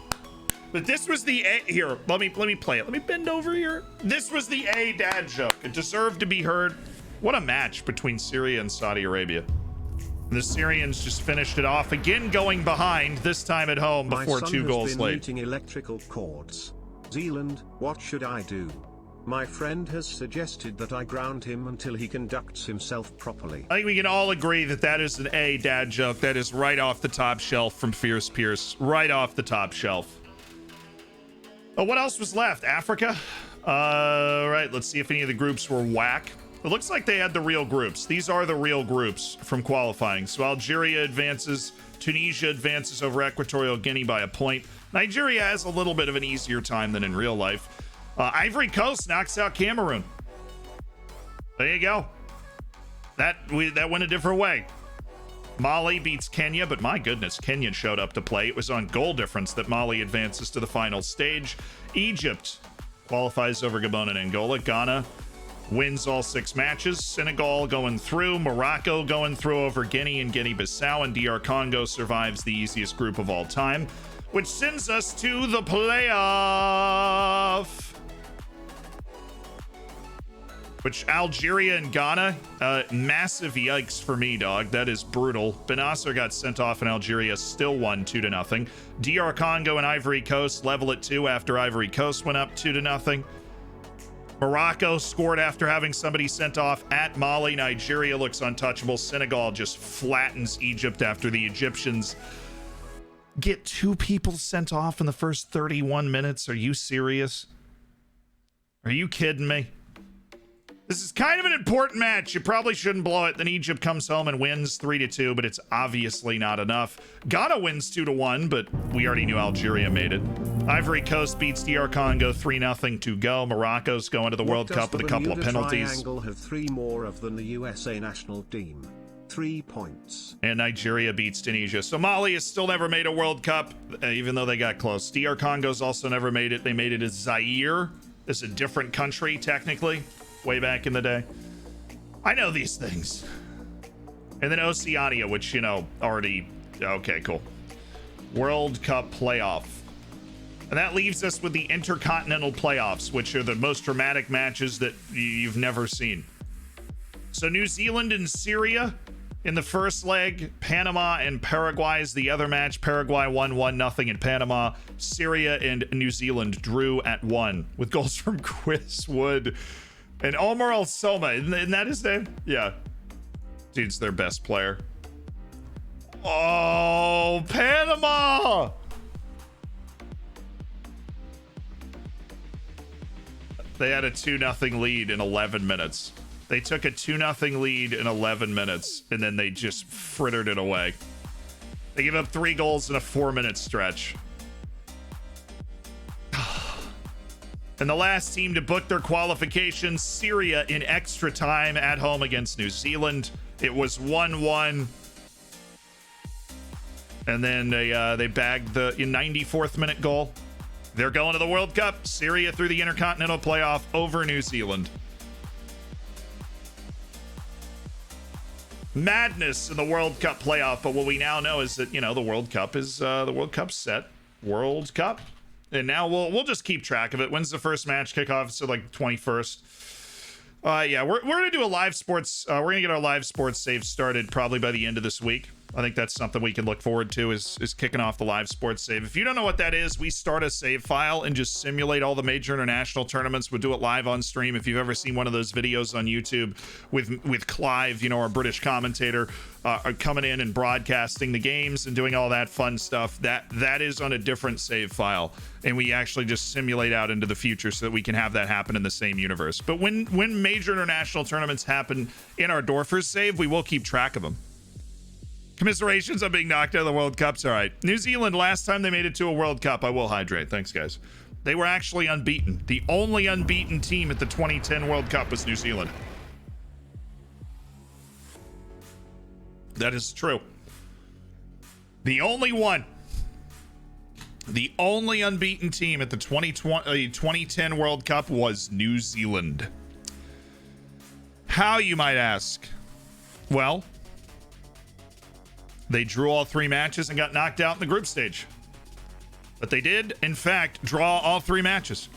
but this was the A. Here, let me play it. Let me bend over here. This was the A dad joke. It deserved to be heard. What a match between Syria and Saudi Arabia. The Syrians just finished it off again, going behind, this time at home before 2 goals late. Meeting electrical cords. Zealand, what should I do? My friend has suggested that I ground him until he conducts himself properly. I think we can all agree that that is an A dad joke. That is right off the top shelf from Fierce Pierce. Right off the top shelf. Oh, what else was left? Africa? Right, let's see if any of the groups were whack. It looks like they had the real groups. These are the real groups from qualifying. So Algeria advances. Tunisia advances over Equatorial Guinea by a point. Nigeria has a little bit of an easier time than in real life. Ivory Coast knocks out Cameroon. There you go. That went a different way. Mali beats Kenya, but my goodness, Kenya showed up to play. It was on goal difference that Mali advances to the final stage. Egypt qualifies over Gabon and Angola. Ghana wins all 6 matches. Senegal going through. Morocco going through over Guinea and Guinea-Bissau. And DR Congo survives the easiest group of all time, which sends us to the playoff. Which Algeria and Ghana, massive yikes for me, dog. That is brutal. Benasser got sent off and Algeria still won 2-0. DR Congo and Ivory Coast level at 2 after Ivory Coast went up 2-0. Morocco scored after having somebody sent off at Mali. Nigeria looks untouchable. Senegal just flattens Egypt after the Egyptians get 2 people sent off in the first 31 minutes. Are you serious? Are you kidding me? This is kind of an important match. You probably shouldn't blow it. Then Egypt comes home and wins 3-2, but it's obviously not enough. Ghana wins 2-1, but we already knew Algeria made it. Ivory Coast beats DR Congo 3-0 to go. Morocco's going to the World Cup with a couple of penalties. Triangle have 3 more of than the USA national team. 3 points. And Nigeria beats Tunisia. So Mali has still never made a World Cup, even though they got close. DR Congo's also never made it. They made it as Zaire. It's a different country, technically. Way back in the day. I know these things. And then Oceania, which, you know, already... Okay, cool. World Cup playoff. And that leaves us with the Intercontinental playoffs, which are the most dramatic matches that you've never seen. So New Zealand and Syria in the first leg. Panama and Paraguay is the other match. Paraguay won 1-0 in Panama. Syria and New Zealand drew at 1 with goals from Chris Wood and Omar Al Soma. Isn't that his name? Yeah. Dude's their best player. Oh, Panama! They had a 2-0 lead in 11 minutes. They took a 2-0 lead in 11 minutes, and then they just frittered it away. They gave up 3 goals in a 4-minute stretch. And the last team to book their qualification, Syria, in extra time at home against New Zealand. It was 1-1. And then they bagged the 94th minute goal. They're going to the World Cup. Syria through the Intercontinental playoff over New Zealand. Madness in the World Cup playoff. But what we now know is that, you know, the World Cup is the World Cup set. World Cup. And now we'll just keep track of it. When's the first match kickoff? So like 21st. Yeah, we're gonna do a live sports. We're gonna get our live sports save started probably by the end of this week. I think that's something we can look forward to is kicking off the live sports save. If you don't know what that is, we start a save file and just simulate all the major international tournaments. We'll do it live on stream. If you've ever seen one of those videos on YouTube with Clive, you know, our British commentator, coming in and broadcasting the games and doing all that fun stuff, that is on a different save file, and we actually just simulate out into the future so that we can have that happen in the same universe. But when major international tournaments happen in our Dorfers save, we will keep track of them. Commiserations on being knocked out of the World Cups. All right. New Zealand, last time they made it to a World Cup. I will hydrate. Thanks, guys. They were actually unbeaten. The only unbeaten team at the 2010 World Cup was New Zealand. That is true. The only one. The only unbeaten team at the 2010 World Cup was New Zealand. How, you might ask? Well, they drew all 3 matches and got knocked out in the group stage. But they did, in fact, draw all 3 matches.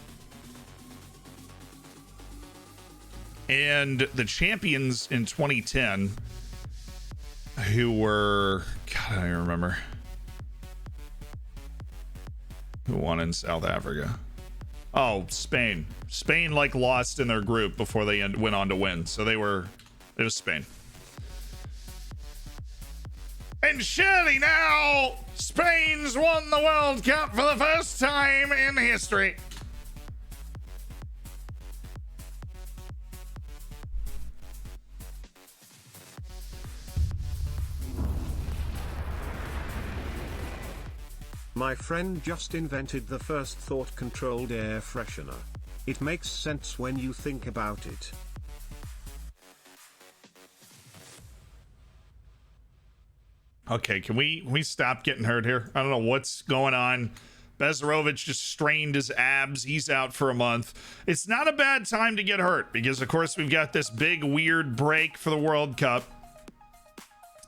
And the champions in 2010, who were... God, I don't remember. Who won in South Africa? Oh, Spain. Spain, like, lost in their group before they went on to win. So it was Spain. And surely now, Spain's won the World Cup for the first time in history. My friend just invented the first thought-controlled air freshener. It makes sense when you think about it. Okay, can we stop getting hurt here? I don't know what's going on. Bezarovich just strained his abs. He's out for a month. It's not a bad time to get hurt because, of course, we've got this big, weird break for the World Cup.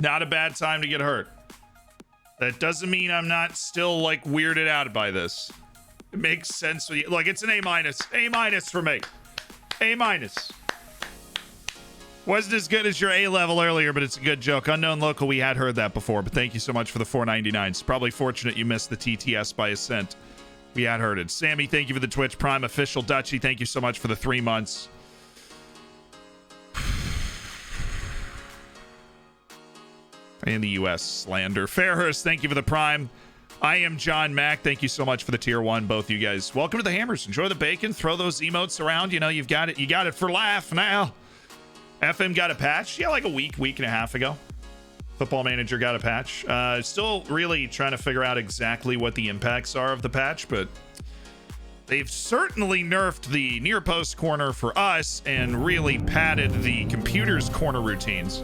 Not a bad time to get hurt. That doesn't mean I'm not still, like, weirded out by this. It makes sense. Like, it's an A-. A- for me. A-. Wasn't as good as your A level earlier, but it's a good joke. Unknown Local, we had heard that before, but thank you so much for the 4.99. It's probably fortunate you missed the TTS by a cent. We had heard it. Sammy, thank you for the Twitch Prime. Official Dutchie, thank you so much for the 3 months. And the US slander. Fairhurst, thank you for the Prime. I am John Mack. Thank you so much for the tier 1, both you guys. Welcome to the Hammers. Enjoy the bacon. Throw those emotes around. You know, you've got it. You got it for laugh now. FM got a patch, yeah, like a week and a half ago. Football Manager got a patch. Still really trying to figure out exactly what the impacts are of the patch, but they've certainly nerfed the near post corner for us and really padded the computer's corner routines.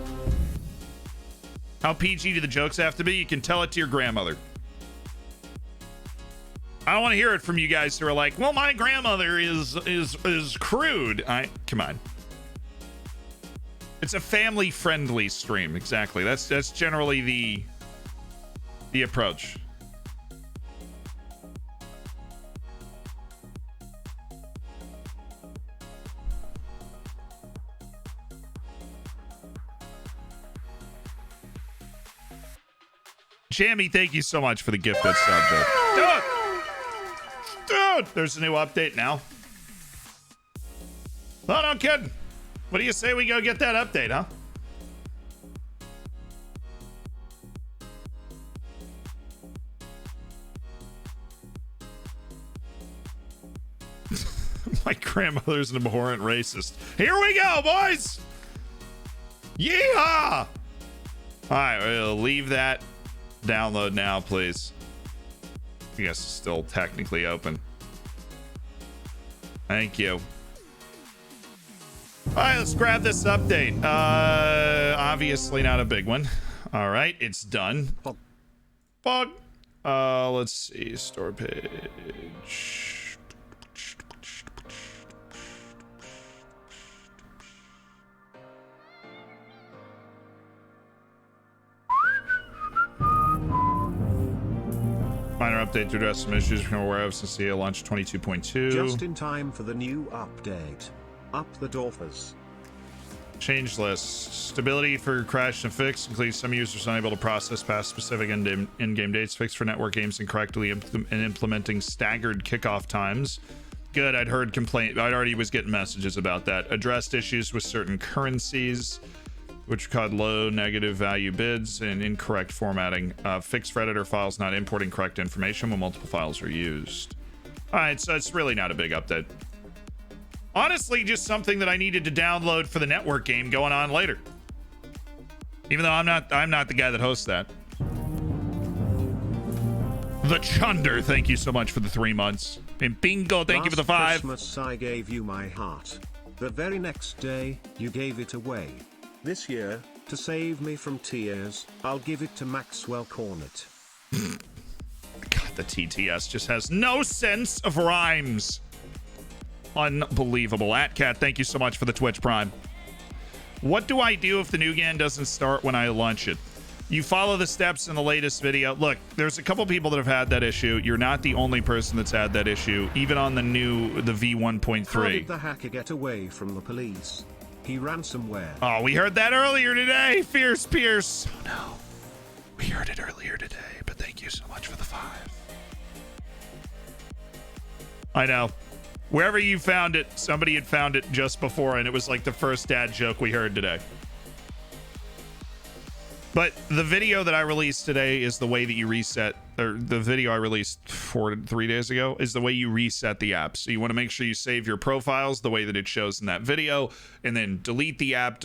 How PG do the jokes have to be? You can tell it to your grandmother. I don't want to hear it from you guys who are like, well, my grandmother is crude. Come on. It's a family-friendly stream, exactly. That's generally the approach. Jammy, thank you so much for the gifted sub. Dude, there's a new update now. Oh, no kidding. What do you say we go get that update, huh? My grandmother's an abhorrent racist. Here we go, boys! Yeehaw! Alright, we'll leave that. Download now, please. I guess it's still technically open. Thank you. All right, let's grab this update. Obviously not a big one. All right, it's done. Bug. Let's see, store page. Minor update to address some issues we're aware of since the launch 22.2. Just in time for the new update. Up the Dorfers. Change list. Stability for crash and fix includes some users unable to process past specific in-game dates. Fix for network games incorrectly and implementing staggered kickoff times. Good. I'd already was getting messages about that. Addressed issues with certain currencies, which caused low negative value bids and incorrect formatting. Fix for editor files not importing correct information when multiple files are used. All right, so it's really not a big update. Honestly, just something that I needed to download for the network game going on later. Even though I'm not the guy that hosts that. The Chunder, thank you so much for the 3 months. And Bingo, thank you for the 5. Christmas I gave you my heart. The very next day, you gave it away. This year, to save me from tears, I'll give it to Maxwell Cornet. God, the TTS just has no sense of rhymes. Unbelievable. Atcat, thank you so much for the Twitch Prime. What do I do if the new GAN doesn't start when I launch it? You follow the steps in the latest video. Look, there's a couple people that have had that issue. You're not the only person that's had that issue, even on the V1.3. How did the hacker get away from the police? He ransomware. Oh, we heard that earlier today. Fierce Pierce. Oh, no. We heard it earlier today, but thank you so much for the 5. I know. Wherever you found it, somebody had found it just before, and it was like the first dad joke we heard today. But the video that I released today is the way that you reset, or the video I released 3 days ago is the way you reset the app. So you want to make sure you save your profiles the way that it shows in that video, and then delete the app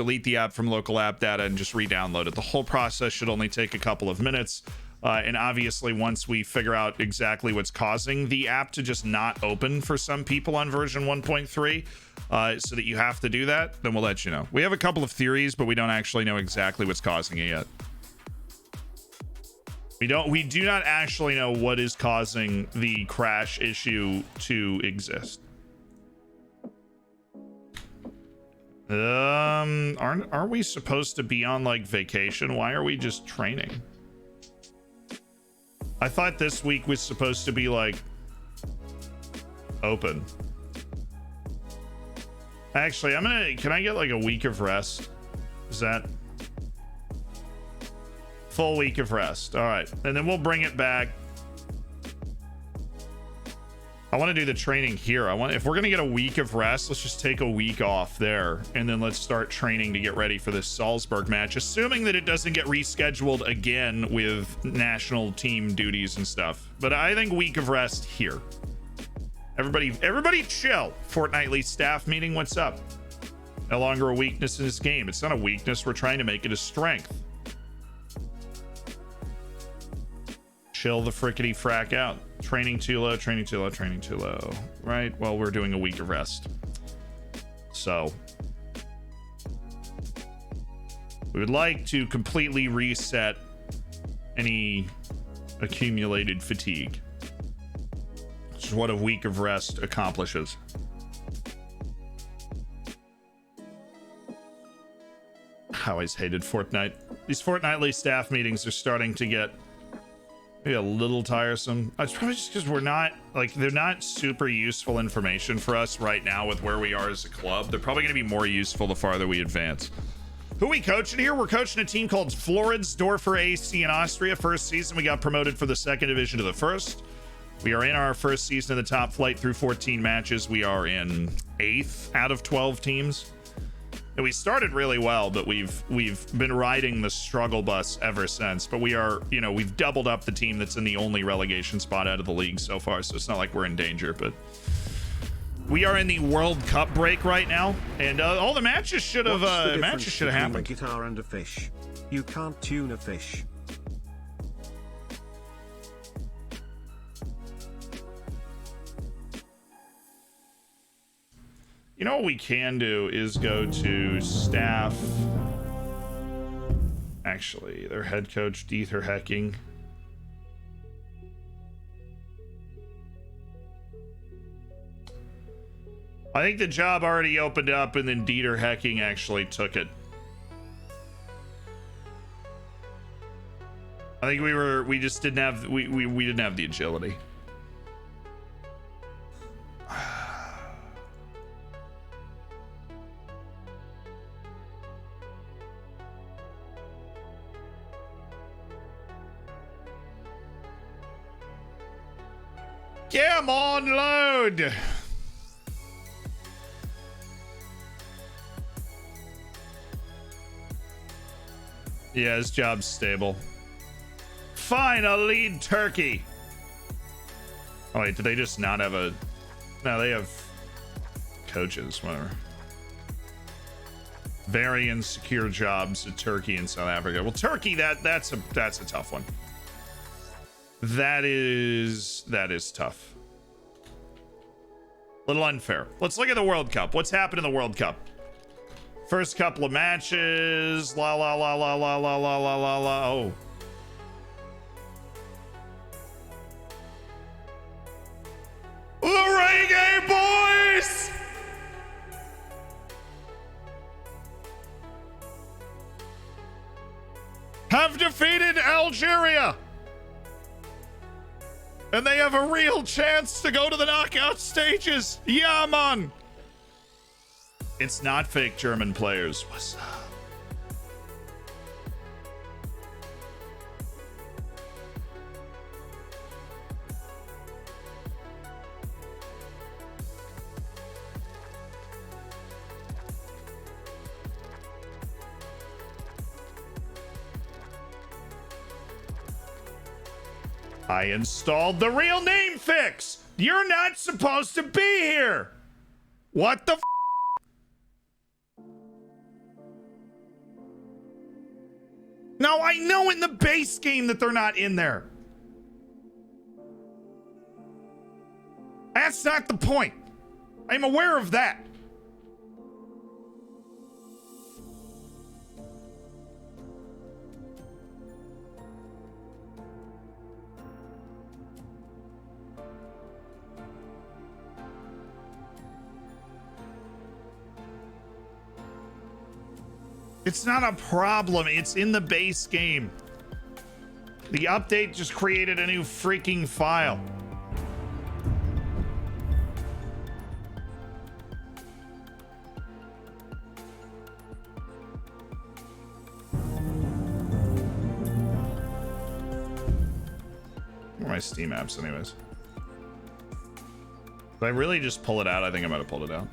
from local app data, and just re-download it. The whole process should only take a couple of minutes. And obviously, once we figure out exactly what's causing the app to just not open for some people on version 1.3, so that you have to do that, then we'll let you know. We have a couple of theories, but we don't actually know exactly what's causing it yet. We do not actually know what is causing the crash issue to exist. Aren't we supposed to be on like vacation? Why are we just training? I thought this week was supposed to be like open. Actually, can I get like a week of rest? Is that full week of rest? All right, and then we'll bring it back. I want to do the training here. If we're gonna get a week of rest, let's just take a week off there, and then let's start training to get ready for this Salzburg match, assuming that it doesn't get rescheduled again with national team duties and stuff. But I think week of rest here. Everybody chill. Fortnightly staff meeting, what's up? No longer a weakness in this game. It's not a weakness, we're trying to make it a strength. Chill the frickety frack out. Training too low, training too low, training too low. Right? Well, we're doing a week of rest. So we would like to completely reset any accumulated fatigue, which is what a week of rest accomplishes. I always hated Fortnite. These fortnightly staff meetings are starting to get maybe a little tiresome. It's probably just because they're not super useful information for us right now with where we are as a club. They're probably going to be more useful the farther we advance. Who are we coaching here? We're coaching a team called Floridsdorfer AC in Austria. First season, we got promoted from the second division to the first. We are in our first season of the top flight through 14 matches. We are in 8th out of 12 teams. And we started really well, but we've been riding the struggle bus ever since. But we are, we've doubled up the team that's in the only relegation spot out of the league so far. So it's not like we're in danger, but we are in the World Cup break right now, and all the matches should have happened. A guitar and a fish. You can't tune a fish. You know what we can do is go to staff. Actually, their head coach, Dieter Hecking. I think the job already opened up, and then Dieter Hecking actually took it. I think we just didn't have we didn't have the agility. Come on, load. Yeah, his job's stable. Fine, I'll lead Turkey. Oh wait, did they just not have a... No, they have coaches, whatever. Very insecure jobs at Turkey and South Africa. Well, Turkey, that's a tough one. That is tough. A little unfair. Let's look at the World Cup. What's happened in the World Cup? First couple of matches. La la la la la la la la la la. Oh. The Reggae Boys! Have defeated Algeria! And they have a real chance to go to the knockout stages. Yeah, man. It's not fake German players. What's up? I installed the real name fix. You're not supposed to be here. What the f? No, I know in the base game that they're not in there. That's not the point. I'm aware of that. It's not a problem. It's in the base game. The update just created a new freaking file. Where are my Steam apps anyways? Did I really just pull it out? I think I might have pulled it out.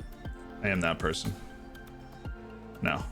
I am that person. No.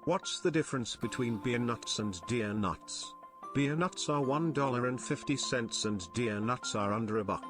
What's the difference between beer nuts and deer nuts? Beer nuts are $1.50 and deer nuts are under $1.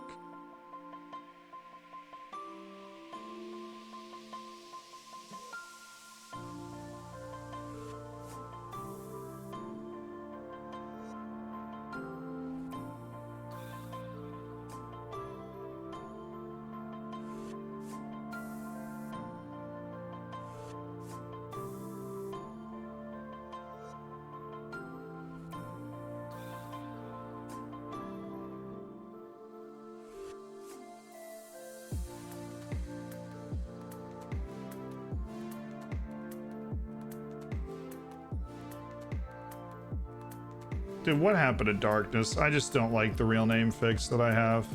Dude, what happened to Darkness? I just don't like the real name fix that I have.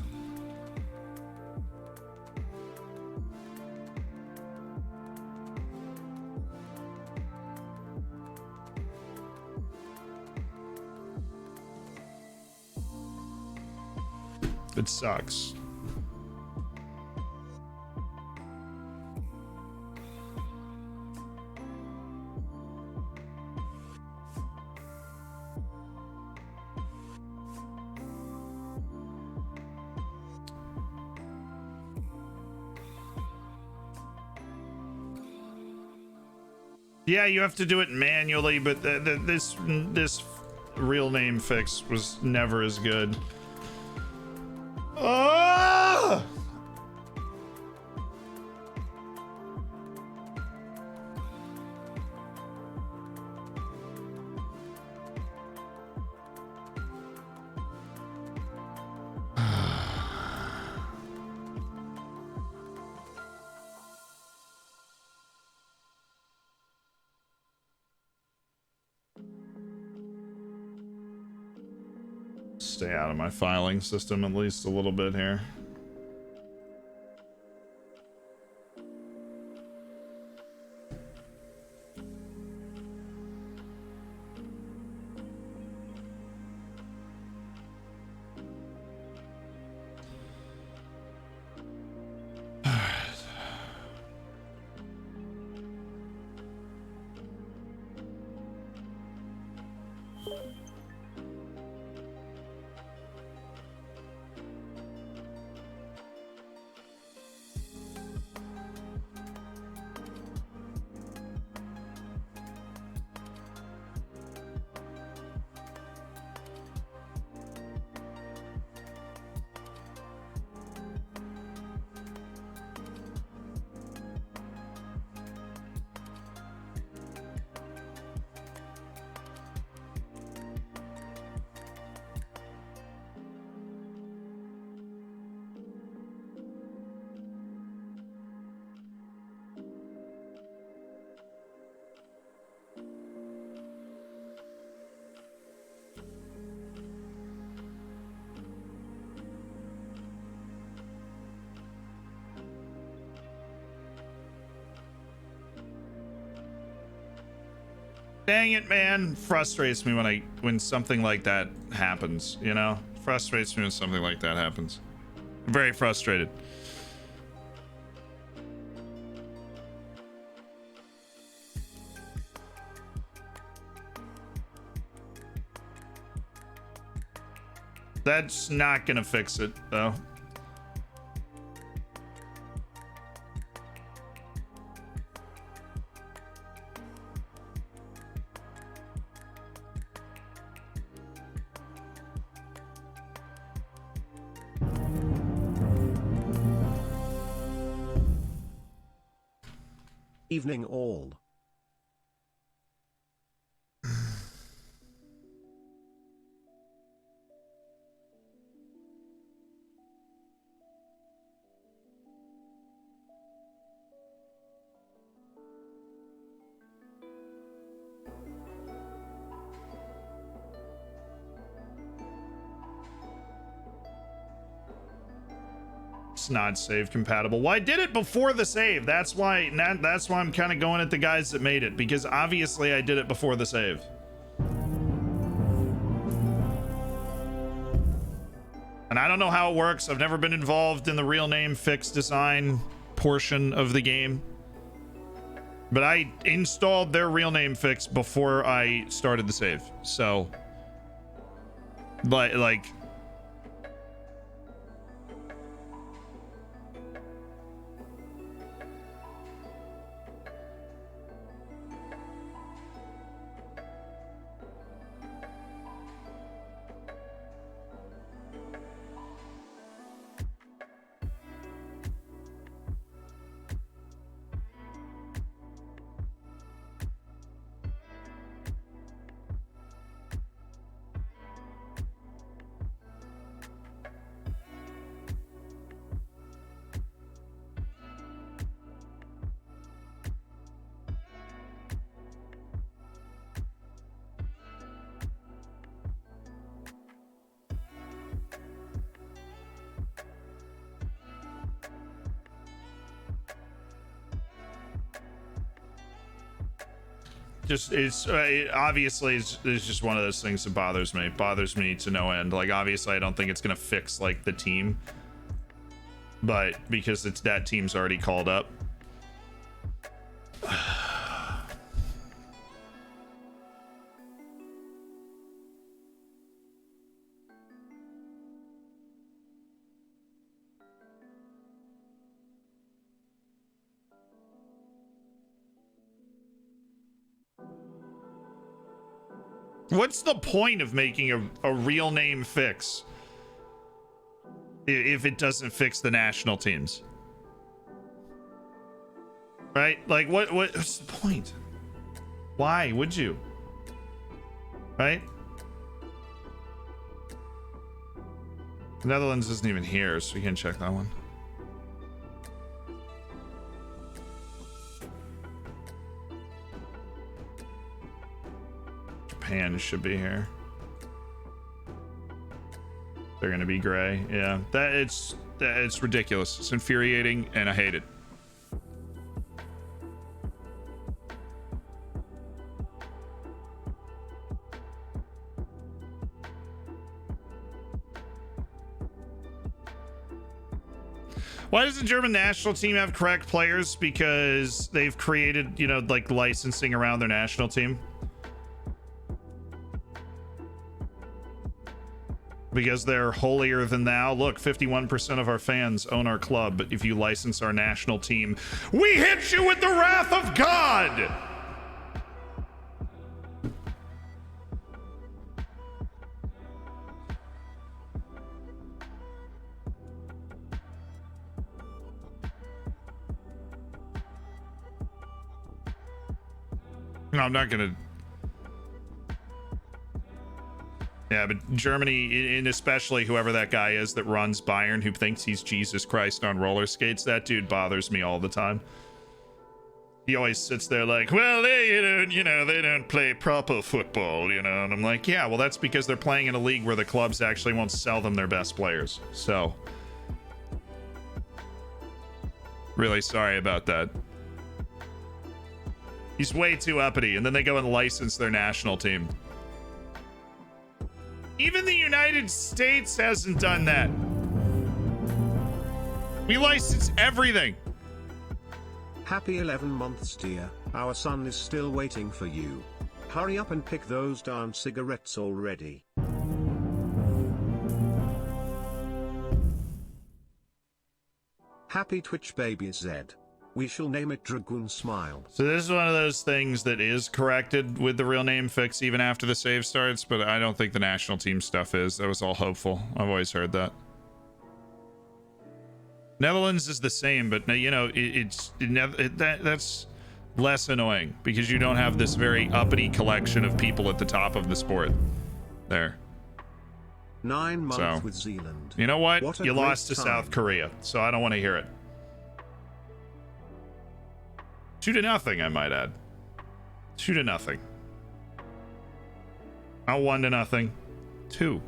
It sucks. Yeah, you have to do it manually, but this real name fix was never as good. Ah! Stay out of my filing system at least a little bit here. Dang it, man. Frustrates me when something like that happens, you know? Frustrates me when something like that happens. I'm very frustrated. That's not gonna fix it, though. Evening all. It's not save compatible. Well, I did it before the save. That's why I'm kind of going at the guys that made it, because obviously I did it before the save. And I don't know how it works. I've never been involved in the real name fix design portion of the game. But I installed their real name fix before I started the save. So like just obviously it's just one of those things that bothers me. It bothers me to no end. Like, obviously I don't think it's gonna fix like the team, but because it's that team's already called up. What's the point of making a real name fix if it doesn't fix the national teams? Right? Like, what's the point? Why would you? Right? The Netherlands isn't even here, so we can check that one. Japan should be here. They're gonna be gray. Yeah, it's ridiculous. It's infuriating, and I hate it. Why does the German national team have correct players? Because they've created, you know, like licensing around their national team. Because they're holier than thou. Look, 51% of our fans own our club, but if you license our national team, we hit you with the wrath of God! No, I'm not gonna... Yeah, but Germany, and especially whoever that guy is that runs Bayern, who thinks he's Jesus Christ on roller skates, that dude bothers me all the time. He always sits there like, well, they don't play proper football, you know? And I'm like, yeah, well, that's because they're playing in a league where the clubs actually won't sell them their best players. So, really sorry about that. He's way too uppity, and then they go and license their national team. Even the United States hasn't done that. We license everything. Happy 11 months, dear. Our son is still waiting for you. Hurry up and pick those darn cigarettes already. Happy Twitch baby Zed. We shall name it Dragoon Smile. So this is one of those things that is corrected with the real name fix even after the save starts, but I don't think the national team stuff is. That was all hopeful. I've always heard that. Netherlands is the same, but you know, that's less annoying because you don't have this very uppity collection of people at the top of the sport there. 9 months with Zealand. You know what? You lost to time. South Korea, so I don't want to hear it. 2-0, I might add. 2-0. Not 1-0. 2.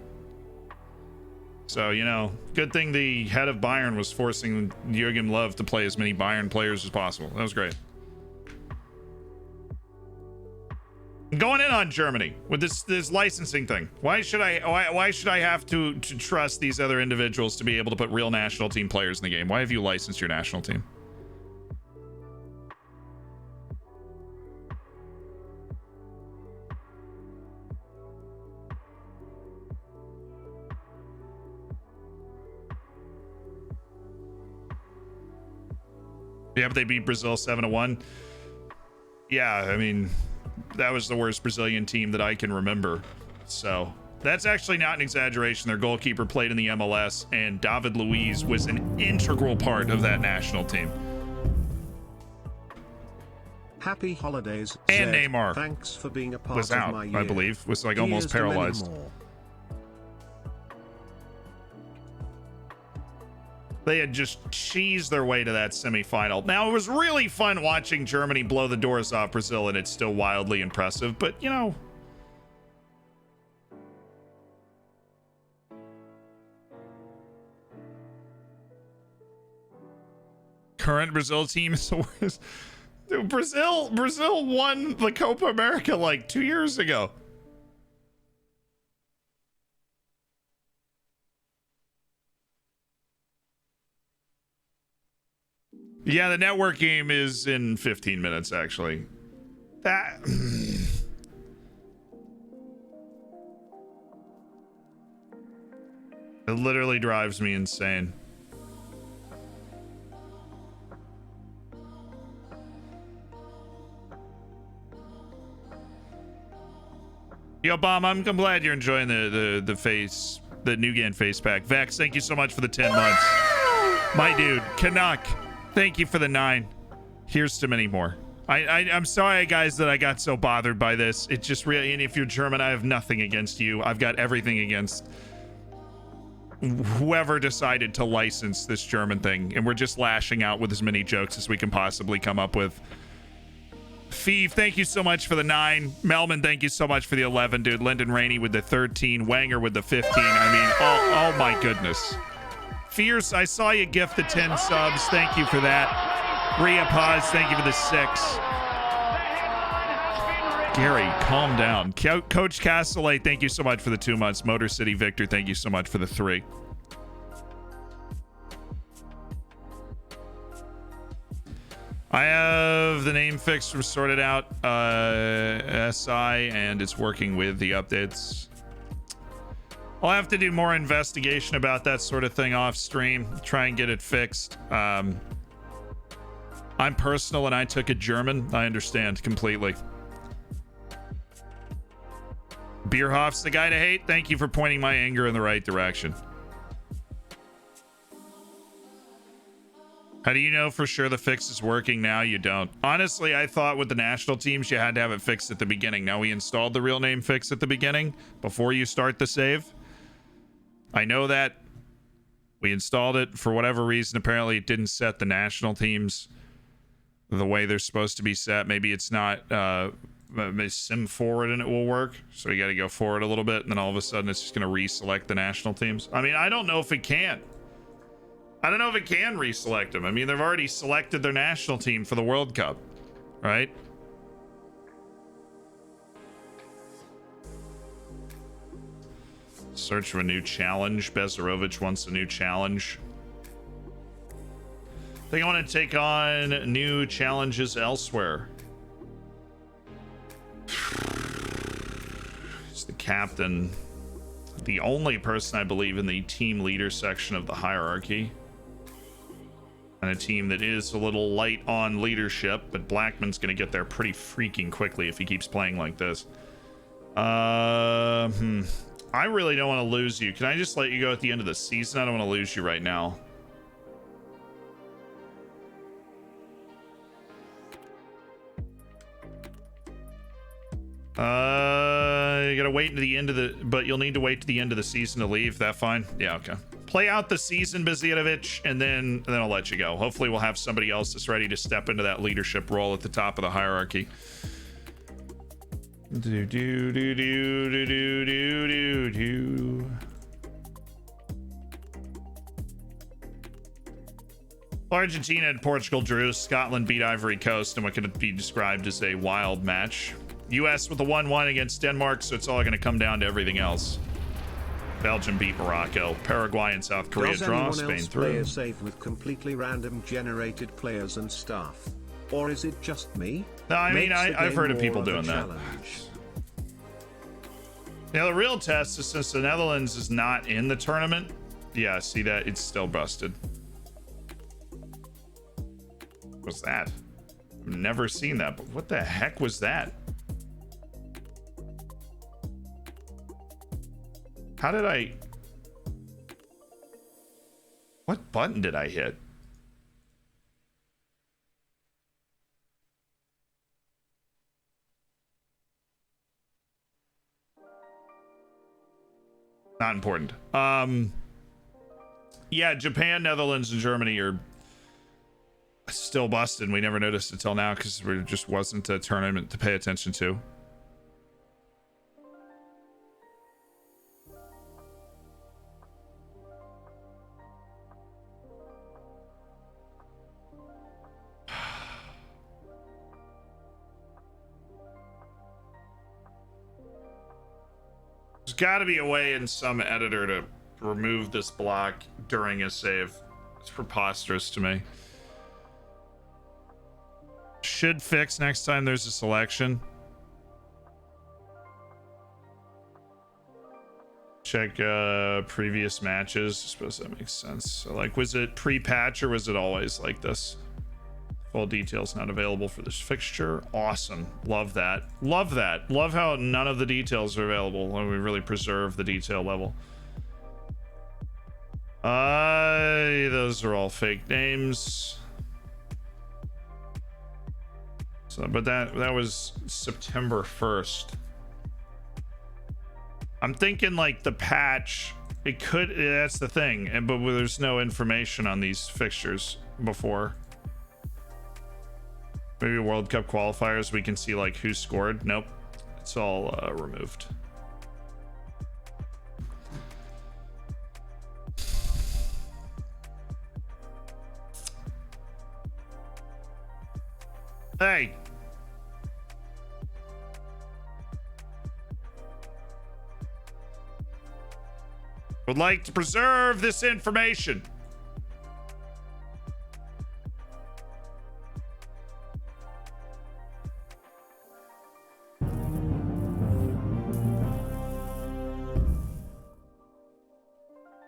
So, you know, good thing the head of Bayern was forcing Jurgen Löw to play as many Bayern players as possible. That was great. I'm going in on Germany with this licensing thing. Why should I have to trust these other individuals to be able to put real national team players in the game? Why have you licensed your national team? Yeah, but they beat Brazil 7-1. Yeah, I mean, that was the worst Brazilian team that I can remember. So that's actually not an exaggeration. Their goalkeeper played in the MLS, and David Luiz was an integral part of that national team. Happy holidays, and Zed. Neymar Thanks for being a part was of out, my year. I believe. Was like almost Here's to many paralyzed. more. They had just cheesed their way to that semifinal. Now, it was really fun watching Germany blow the doors off Brazil, and it's still wildly impressive. But, you know, current Brazil team is the worst. Dude, Brazil won the Copa America like 2 years ago. Yeah, the network game is in 15 minutes, actually. That... It literally drives me insane. Yo, Bomb, I'm glad you're enjoying the New Game face pack. Vex, thank you so much for the 10 months. My dude, Canuck, thank you for the 9. Here's to many more. I'm sorry, guys, that I got so bothered by this. It's just really, and if you're German, I have nothing against you. I've got everything against whoever decided to license this German thing, and we're just lashing out with as many jokes as we can possibly come up with. Thief, thank you so much for the 9. Melman, thank you so much for the 11, dude. Lyndon Rainey with the 13. Wanger with the 15. I mean, oh my goodness. Fierce, I saw you gift the 10 subs. Thank you for that. Rhea Paz, thank you for the 6. Gary, calm down. Coach Castellet, thank you so much for the 2 months. Motor City Victor, thank you so much for the 3. I have the name fixed from Sorted Out SI, and it's working with the updates. I'll have to do more investigation about that sort of thing off stream, try and get it fixed. I'm personal and I took a German. I understand completely. Bierhoff's the guy to hate. Thank you for pointing my anger in the right direction. How do you know for sure the fix is working now? You don't. Honestly, I thought with the national teams, you had to have it fixed at the beginning. Now, we installed the real name fix at the beginning before you start the save. I know that. We installed it. For whatever reason, apparently it didn't set the national teams the way they're supposed to be set. Maybe it's not sim forward and it will work. So you got to go forward a little bit, and then all of a sudden it's just going to reselect the national teams. I mean, I don't know if it can. I don't know if it can reselect them. I mean, they've already selected their national team for the World Cup, right? Search for a new challenge. Bezarovich wants a new challenge. I think I want to take on new challenges elsewhere. He's the captain. The only person I believe in the team leader section of the hierarchy. And a team that is a little light on leadership, but Blackman's going to get there pretty freaking quickly if he keeps playing like this. I really don't want to lose you. Can I just let you go at the end of the season? I don't want to lose you right now. You gotta wait to the end of the, but you'll need to wait to the end of the season to leave. That fine? Yeah, okay. Play out the season, Bezietovich, and then I'll let you go. Hopefully we'll have somebody else that's ready to step into that leadership role at the top of the hierarchy. Do do do do do do do do. Argentina and Portugal drew. Scotland beat Ivory Coast in what could be described as a wild match. US with a 1-1 against Denmark, so it's all going to come down to everything else. Belgium beat Morocco. Paraguay and South Korea draw. Spain through. Play a save with completely random generated players and staff, or is it just me? No, I mean I've heard of people doing that. Now the real test is, since the Netherlands is not in the tournament, yeah, see that it's still busted. What's that? I've never seen that, but what the heck was that? How did I... What button did I hit? Not important. Yeah, Japan, Netherlands, and Germany are still busted. We never noticed until now because there just wasn't a tournament to pay attention to. There's got to be a way in some editor to remove this block during a save. It's preposterous to me. Should fix next time there's a selection. Check previous matches. I suppose that makes sense. So, like, was it pre-patch or was it always like this? Full details not available for this fixture. Awesome. Love that. Love that. Love how none of the details are available. When we really preserve the detail level. Those are all fake names. So, but that was September 1st. I'm thinking like the patch, it could, that's the thing, but there's no information on these fixtures before. Maybe World Cup qualifiers, we can see like who scored. Nope, it's all removed. Hey. Would like to preserve this information.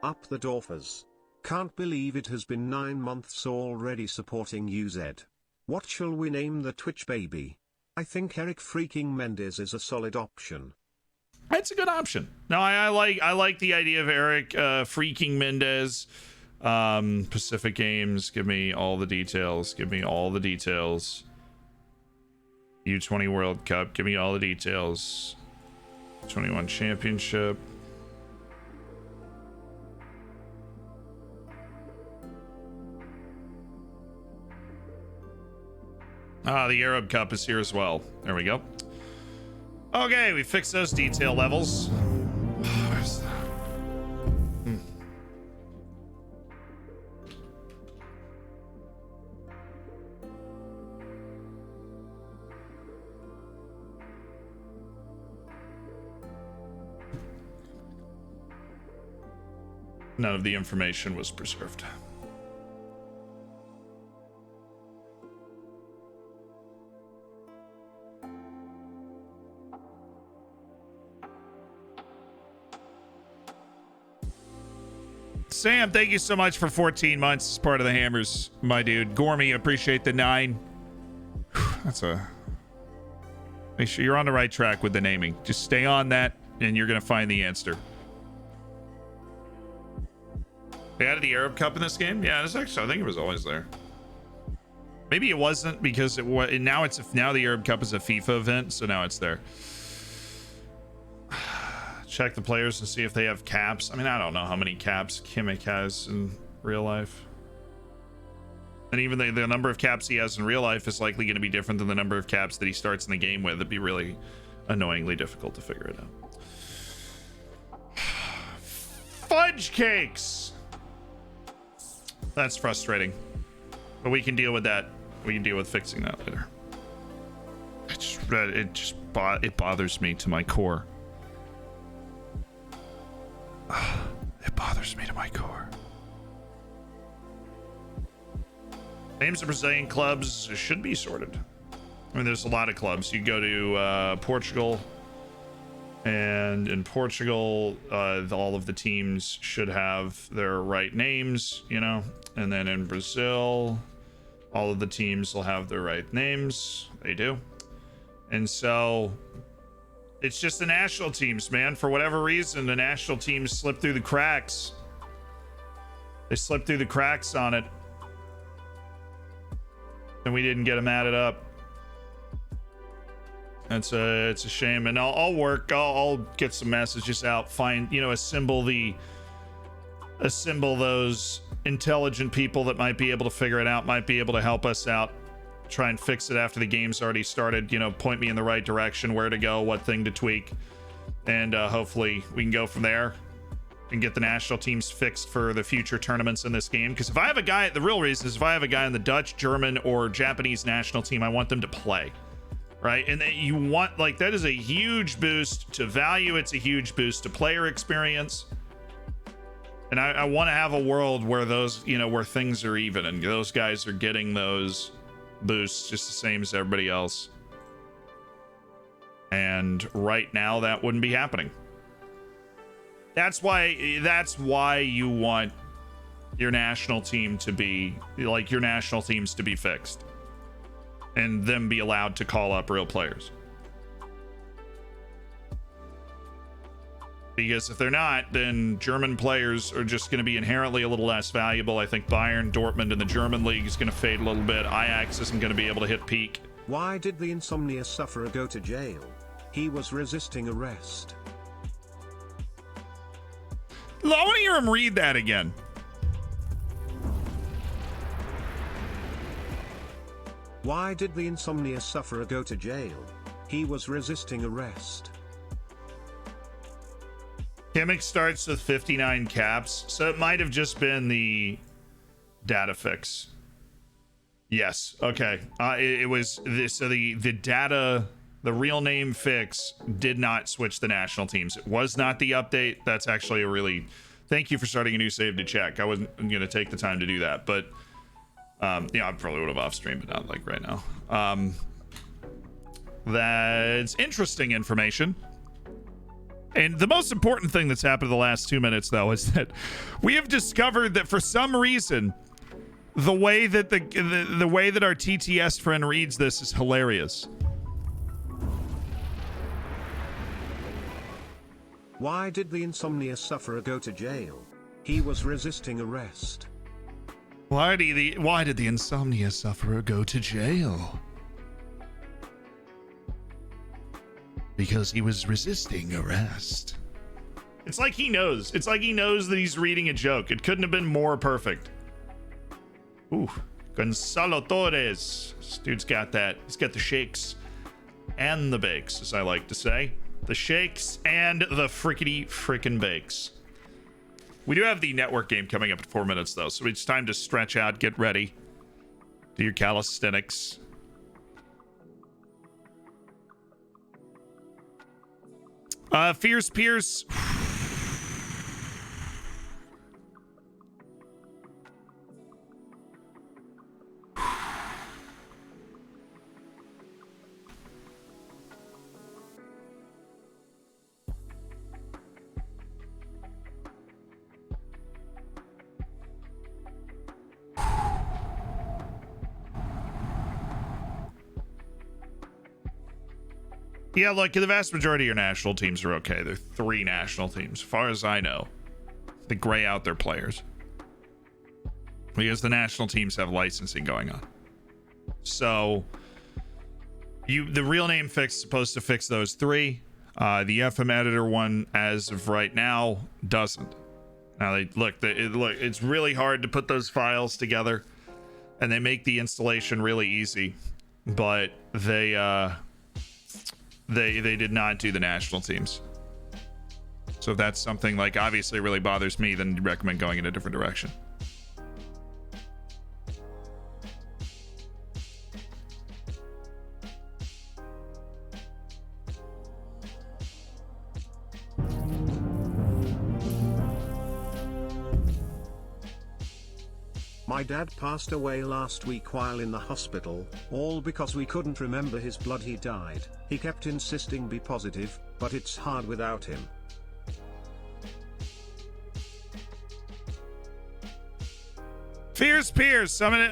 Up the Dorfers. Can't believe it has been 9 months already supporting UZ. What shall we name the Twitch baby? I think Eric freaking Mendes is a solid option. That's a good option. No, I like the idea of Eric freaking Mendez. Pacific Games, give me all the details. Give me all the details. U20 World Cup, give me all the details. 21 Championship. The Arab Cup is here as well. There we go. Okay, we fixed those detail levels. Where's that? None of the information was preserved. Sam, thank you so much for 14 months as part of the Hammers, my dude. Gormy, appreciate the 9. That's a... Make sure you're on the right track with the naming. Just stay on that, and you're going to find the answer. They added the Arab Cup in this game? Yeah, it's actually, I think it was always there. Maybe it wasn't because it was... Now the Arab Cup is a FIFA event, so now it's there. Check the players to see if they have caps. I mean, I don't know how many caps Kimmich has in real life. And even the number of caps he has in real life is likely going to be different than the number of caps that he starts in the game with. It'd be really annoyingly difficult to figure it out. Fudge cakes! That's frustrating. But we can deal with that. We can deal with fixing that later. It bothers me to my core. It bothers me to my core. Names of Brazilian clubs should be sorted. I mean, there's a lot of clubs. You go to Portugal, and in Portugal, all of the teams should have their right names, you know. And then in Brazil, all of the teams will have their right names. They do. And so... it's just the national teams, man. For whatever reason, the national teams slipped through the cracks. They slipped through the cracks on it. And we didn't get them added up. It's a shame. And I'll get some messages out. Find, assemble those intelligent people that might be able to figure it out, might be able to help us out. Try and fix it after the game's already started, point me in the right direction, where to go, what thing to tweak, and hopefully we can go from there and get the national teams fixed for the future tournaments in this game. Because if I have a guy, the real reason is if I have a guy in the Dutch, German, or Japanese national team, I want them to play, right? And you want, that is a huge boost to value. It's a huge boost to player experience. And I want to have a world where those, where things are even and those guys are getting those boosts just the same as everybody else. And right now that wouldn't be happening. That's why you want your national team to be your national teams to be fixed and them be allowed to call up real players. Because if they're not, then German players are just going to be inherently a little less valuable. I think Bayern, Dortmund in the German league is going to fade a little bit. Ajax isn't going to be able to hit peak. Why did the insomnia sufferer go to jail? He was resisting arrest. I want to hear him read that again. Why did the insomnia sufferer go to jail? He was resisting arrest. Kimmich starts with 59 caps, so it might have just been the data fix. Yes, okay. It was this. So the data, the real name fix did not switch the national teams. It was not the update. That's actually a really... Thank you for starting a new save to check. I wasn't going to take the time to do that, but I probably would have off stream, but not right now. That's interesting information. And the most important thing that's happened in the last 2 minutes, though, is that we have discovered that for some reason, the way that the way that our TTS friend reads this is hilarious. Why did the insomnia sufferer go to jail? He was resisting arrest. Why did the insomnia sufferer go to jail? Because he was resisting arrest. It's like he knows. It's like he knows that he's reading a joke. It couldn't have been more perfect. Ooh, Gonzalo Torres. This dude's got that. He's got the shakes and the bakes, as I like to say. The shakes and the frickety frickin' bakes. We do have the network game coming up in 4 minutes, though, so it's time to stretch out, get ready. Do your calisthenics. Fierce Pierce. Yeah, look, the vast majority of your national teams are okay. They're 3 national teams, as far as I know. They gray out their players because the national teams have licensing going on. So the real name fix is supposed to fix those 3. The FM editor one, as of right now, doesn't. Now it's really hard to put those files together, and they make the installation really easy, but they did not do the national teams. So if that's something like obviously really bothers me, then I'd recommend going in a different direction. My dad passed away last week while in the hospital, all because we couldn't remember his blood. He died. He kept insisting be positive, but it's hard without him. Fierce Pierce, summon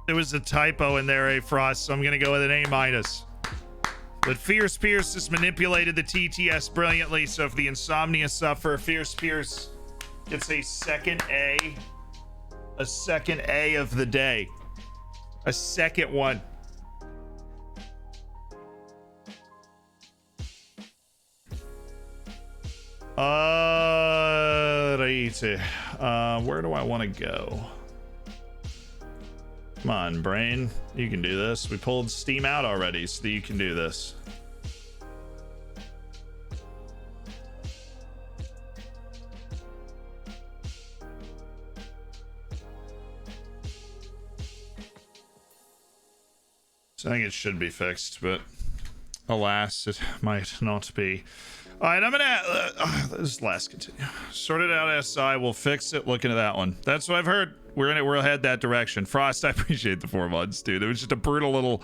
There was a typo in there, Frost, so I'm gonna go with an A-. But Fierce Pierce has manipulated the TTS brilliantly, so if the insomnia suffer, Fierce Pierce gets a second A of the day. A second one. Righty. Where do I want to go? Come on, brain. You can do this. We pulled Steam out already, so that you can do this. So I think it should be fixed, but alas, it might not be. All right, I'm gonna this last continue. Sort it out. SI will fix it. Look into that one. That's what I've heard. We'll head that direction. Frost, I appreciate the 4 months, dude. It was just a brutal little.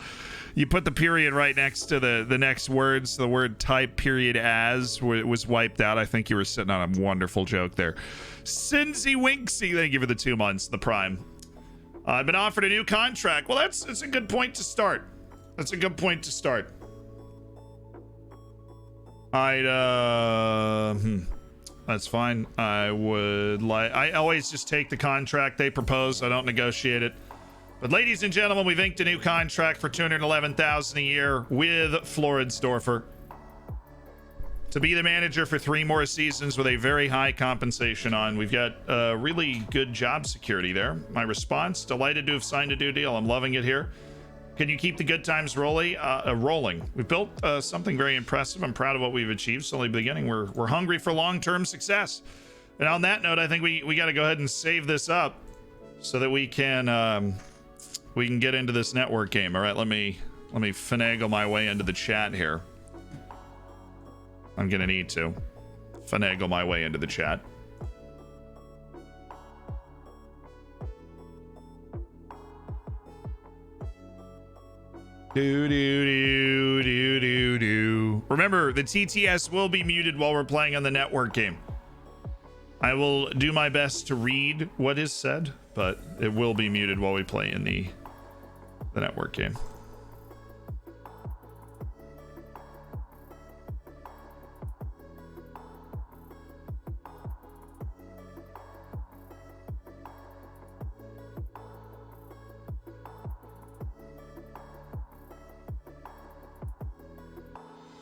You put the period right next to the next words. The word type period as was wiped out. I think you were sitting on a wonderful joke there. Cincy Winksy, thank you for the 2 months. The Prime. I've been offered a new contract. Well, that's a good point to start. That's a good point to start. That's fine. I always just take the contract they propose. I don't negotiate it. But ladies and gentlemen, we've inked a new contract for $211,000 a year with Floridsdorfer to be the manager for 3 more seasons with a very high compensation on. We've got really good job security there. My response, delighted to have signed a new deal. I'm loving it here. Can you keep the good times rolling? We've built something very impressive. I'm proud of what we've achieved. It's only the beginning. We're hungry for long-term success. And on that note, I think we got to go ahead and save this up so that we can get into this network game. All right, let me finagle my way into the chat here. I'm gonna need to finagle my way into the chat. Remember, the TTS will be muted while we're playing on the network game. I will do my best to read what is said, but it will be muted while we play in the network game.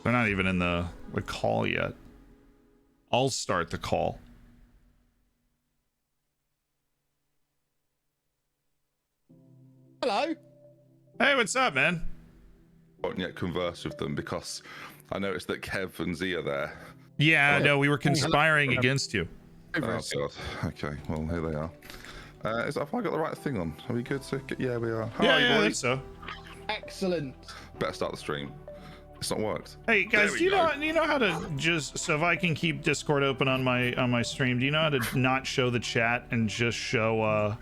They're not even in the call yet. I'll start the call. Hello. Hey, what's up, man? I haven't yet conversed with them because I noticed that Kev and Z are there. Yeah, no, we were conspiring against you. Oh, God. Okay, well, here they are. Have I got the right thing on? Are we good to get... Yeah, we are. Yeah, Hi, I think boys. so. Excellent. Better start the stream. It's not worked. Hey guys, There do we go. you know how to just, so if I can keep Discord open on my stream, do you know how to not show the chat and just show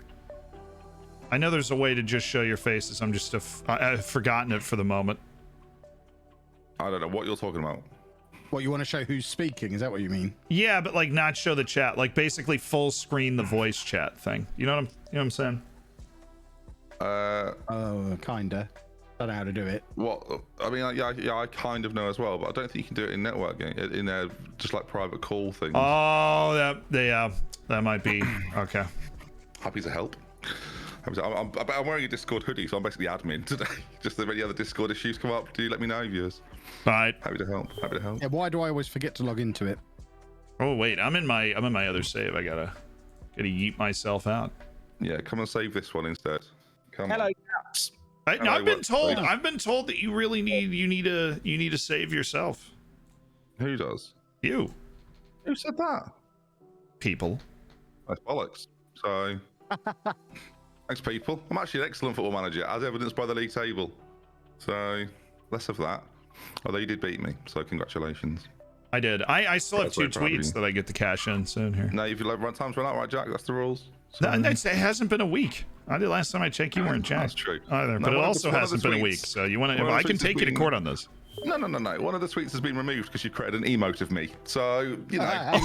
I know there's a way to just show your faces. I'm just I've forgotten it for the moment. I don't know what you're talking about. What, you want to show who's speaking? Is that what you mean? Yeah, but like not show the chat, like basically full screen the voice chat thing. You know what I'm saying? Oh, kinda. Don't know how to do it. What? I mean, yeah, I kind of know as well, but I don't think you can do it in networking, in a just like private call things. Oh, that might be okay. Happy to help. I'm wearing a Discord hoodie, so I'm basically admin today. Just if any other Discord issues come up, do let me know, viewers. All right. Happy to help. Happy to help. Yeah, why do I always forget to log into it? Oh wait, I'm in my other save. I gotta yeet myself out. Yeah, come and save this one instead. Come Hello, on. Caps. No, I've been told. Wait. I've been told that you really need to save yourself. Who does? You Who said that? people. That's bollocks. So, thanks, people. I'm actually an excellent football manager, as evidenced by the league table. So, less of that. Although you did beat me, so congratulations. I did. I still have That's 2 very proud of tweets you. that I get to cash in soon here. No, if you let time's run out, right, Jack? That's the rules. So, It hasn't been a week. I did last time I checked. You weren't That's jacked true. either. No, But it one of also the hasn't been a week. tweets- So you want to? one of the I can tweets take has you to been- court on this. No. One of the tweets has been removed because you created an emote of me. So, you know,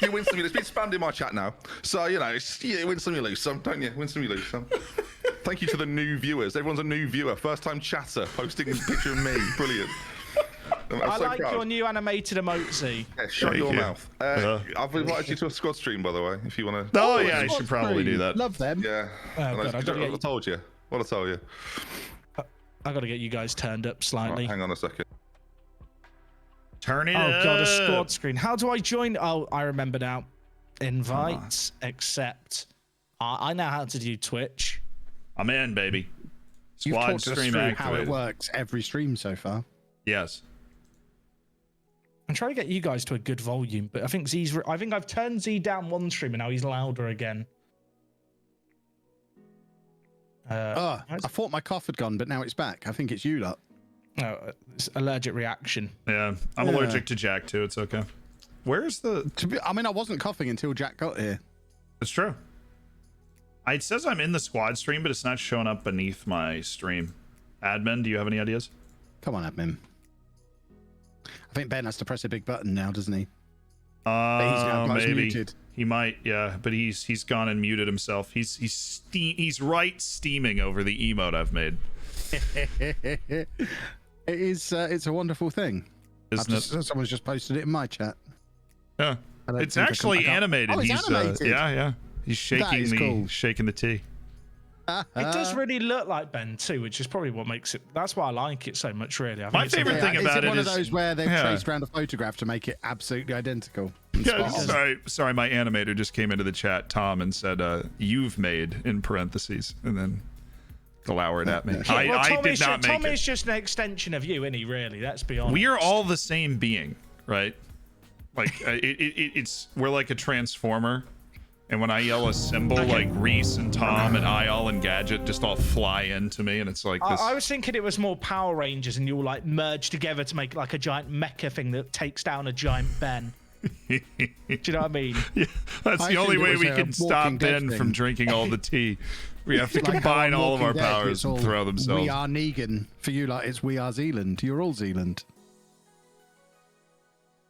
you win some, it's been spammed in my chat now. So, you know, you win some, you lose some, don't you? Win some, you lose some. Thank you to the new viewers. Everyone's a new viewer. First time chatter, posting a picture of me. Brilliant. I'm I so like proud. your new animated emoji. Yeah, shut Thank your you. mouth. I've invited you to a squad stream, by the way, if you want to. Oh yeah, I should probably do that. Love them. Yeah. Oh, And God, I don't get I told you. What I tell you. I got to get you guys turned up slightly. Right, hang on a second. Turn it Oh up. god, a squad screen. How do I join? Oh, I remember now. Invites, accept. I know how to do Twitch. I'm in, baby. You've Squad talked us stream through how it activated. works every stream so far. Yes. I'm trying to get you guys to a good volume, but I think I think I've turned Z down one stream and now he's louder again. I thought my cough had gone, but now it's back. I think it's you lot. No, it's allergic reaction. Yeah. I'm allergic to Jack too. It's okay. Where's the? I mean, I wasn't coughing until Jack got here. It's true. It says I'm in the squad stream, but it's not showing up beneath my stream. Admin, do you have any ideas? Come on, admin. I think Ben has to press a big button now, doesn't he? Maybe muted. he might. Yeah, but he's gone and muted himself. He's steaming over the emote I've made. It is. It's a wonderful thing. Isn't it? Someone's just posted it in my chat. Yeah. I don't It's think I can- actually I can't- animated. Oh, it's He's animated. yeah. He's shaking is cool. shaking the tea. It does really look like Ben too, which is probably what makes it. That's why I like it so much. Really, I think My it's a favorite very- thing is about it one it of is- those where they've yeah. traced around a photograph to make it absolutely identical. and Yeah, spot on. sorry, my animator just came into the chat, Tom, and said, "You've made," in parentheses, and then glowered at me. Well, I Tom did is not Tom make is it. just an extension of you, isn't he? Really, let's be honest. We are all the same being, right? Like it's we're like a transformer, and when I yell a symbol, like Reese and Tom and Eyal and Gadget just all fly into me, and it's like this. I was thinking it was more Power Rangers, and you all like merge together to make like a giant mecha thing that takes down a giant Ben. Do you know what I mean? Yeah, that's I the only assumed it way was we a can stop Walking Dead Ben thing. from drinking all the tea. We have to Like how combine on all of our Walking Dead, powers it's and all, throw themselves. We are Negan. For you, like it's We Are Zealand. You're all Zealand.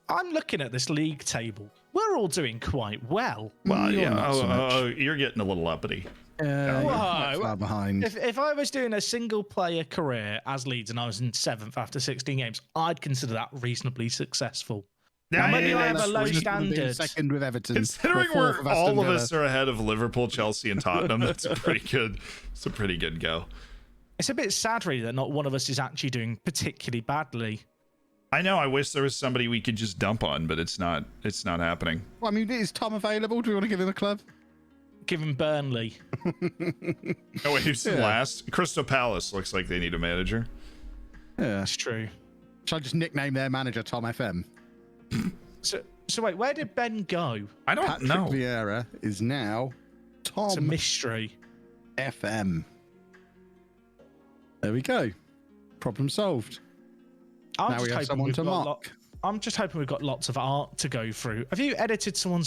I'm looking at this league table. We're all doing quite well. Well, You're yeah. not so much. You're getting a little uppity. You're Whoa. quite far behind. If I was doing a single player career as Leeds and I was in 7th after 16 games, I'd consider that reasonably successful. Yeah, maybe I have a That's low reasonable to be standard. Second with Everton. Considering or fourth with Aston all of Villa. us are ahead of Liverpool, Chelsea, and Tottenham, that's a pretty good. It's a pretty good go. It's a bit sad, really, that not one of us is actually doing particularly badly. I know. I wish there was somebody we could just dump on, but it's not. It's not happening. Well, I mean, is Tom available? Do we want to give him a club? Given Burnley. Oh wait, who's last? Crystal Palace looks like they need a manager. Yeah. That's true. Shall I just nickname their manager Tom FM? So wait, where did Ben go? I don't Patrick know. Vieira is now It's a Tom mystery. FM. There we go. Problem solved. I'm Now just we have hoping someone we've to got mock. I'm just hoping we've got lots of art to go through. Have you edited someone's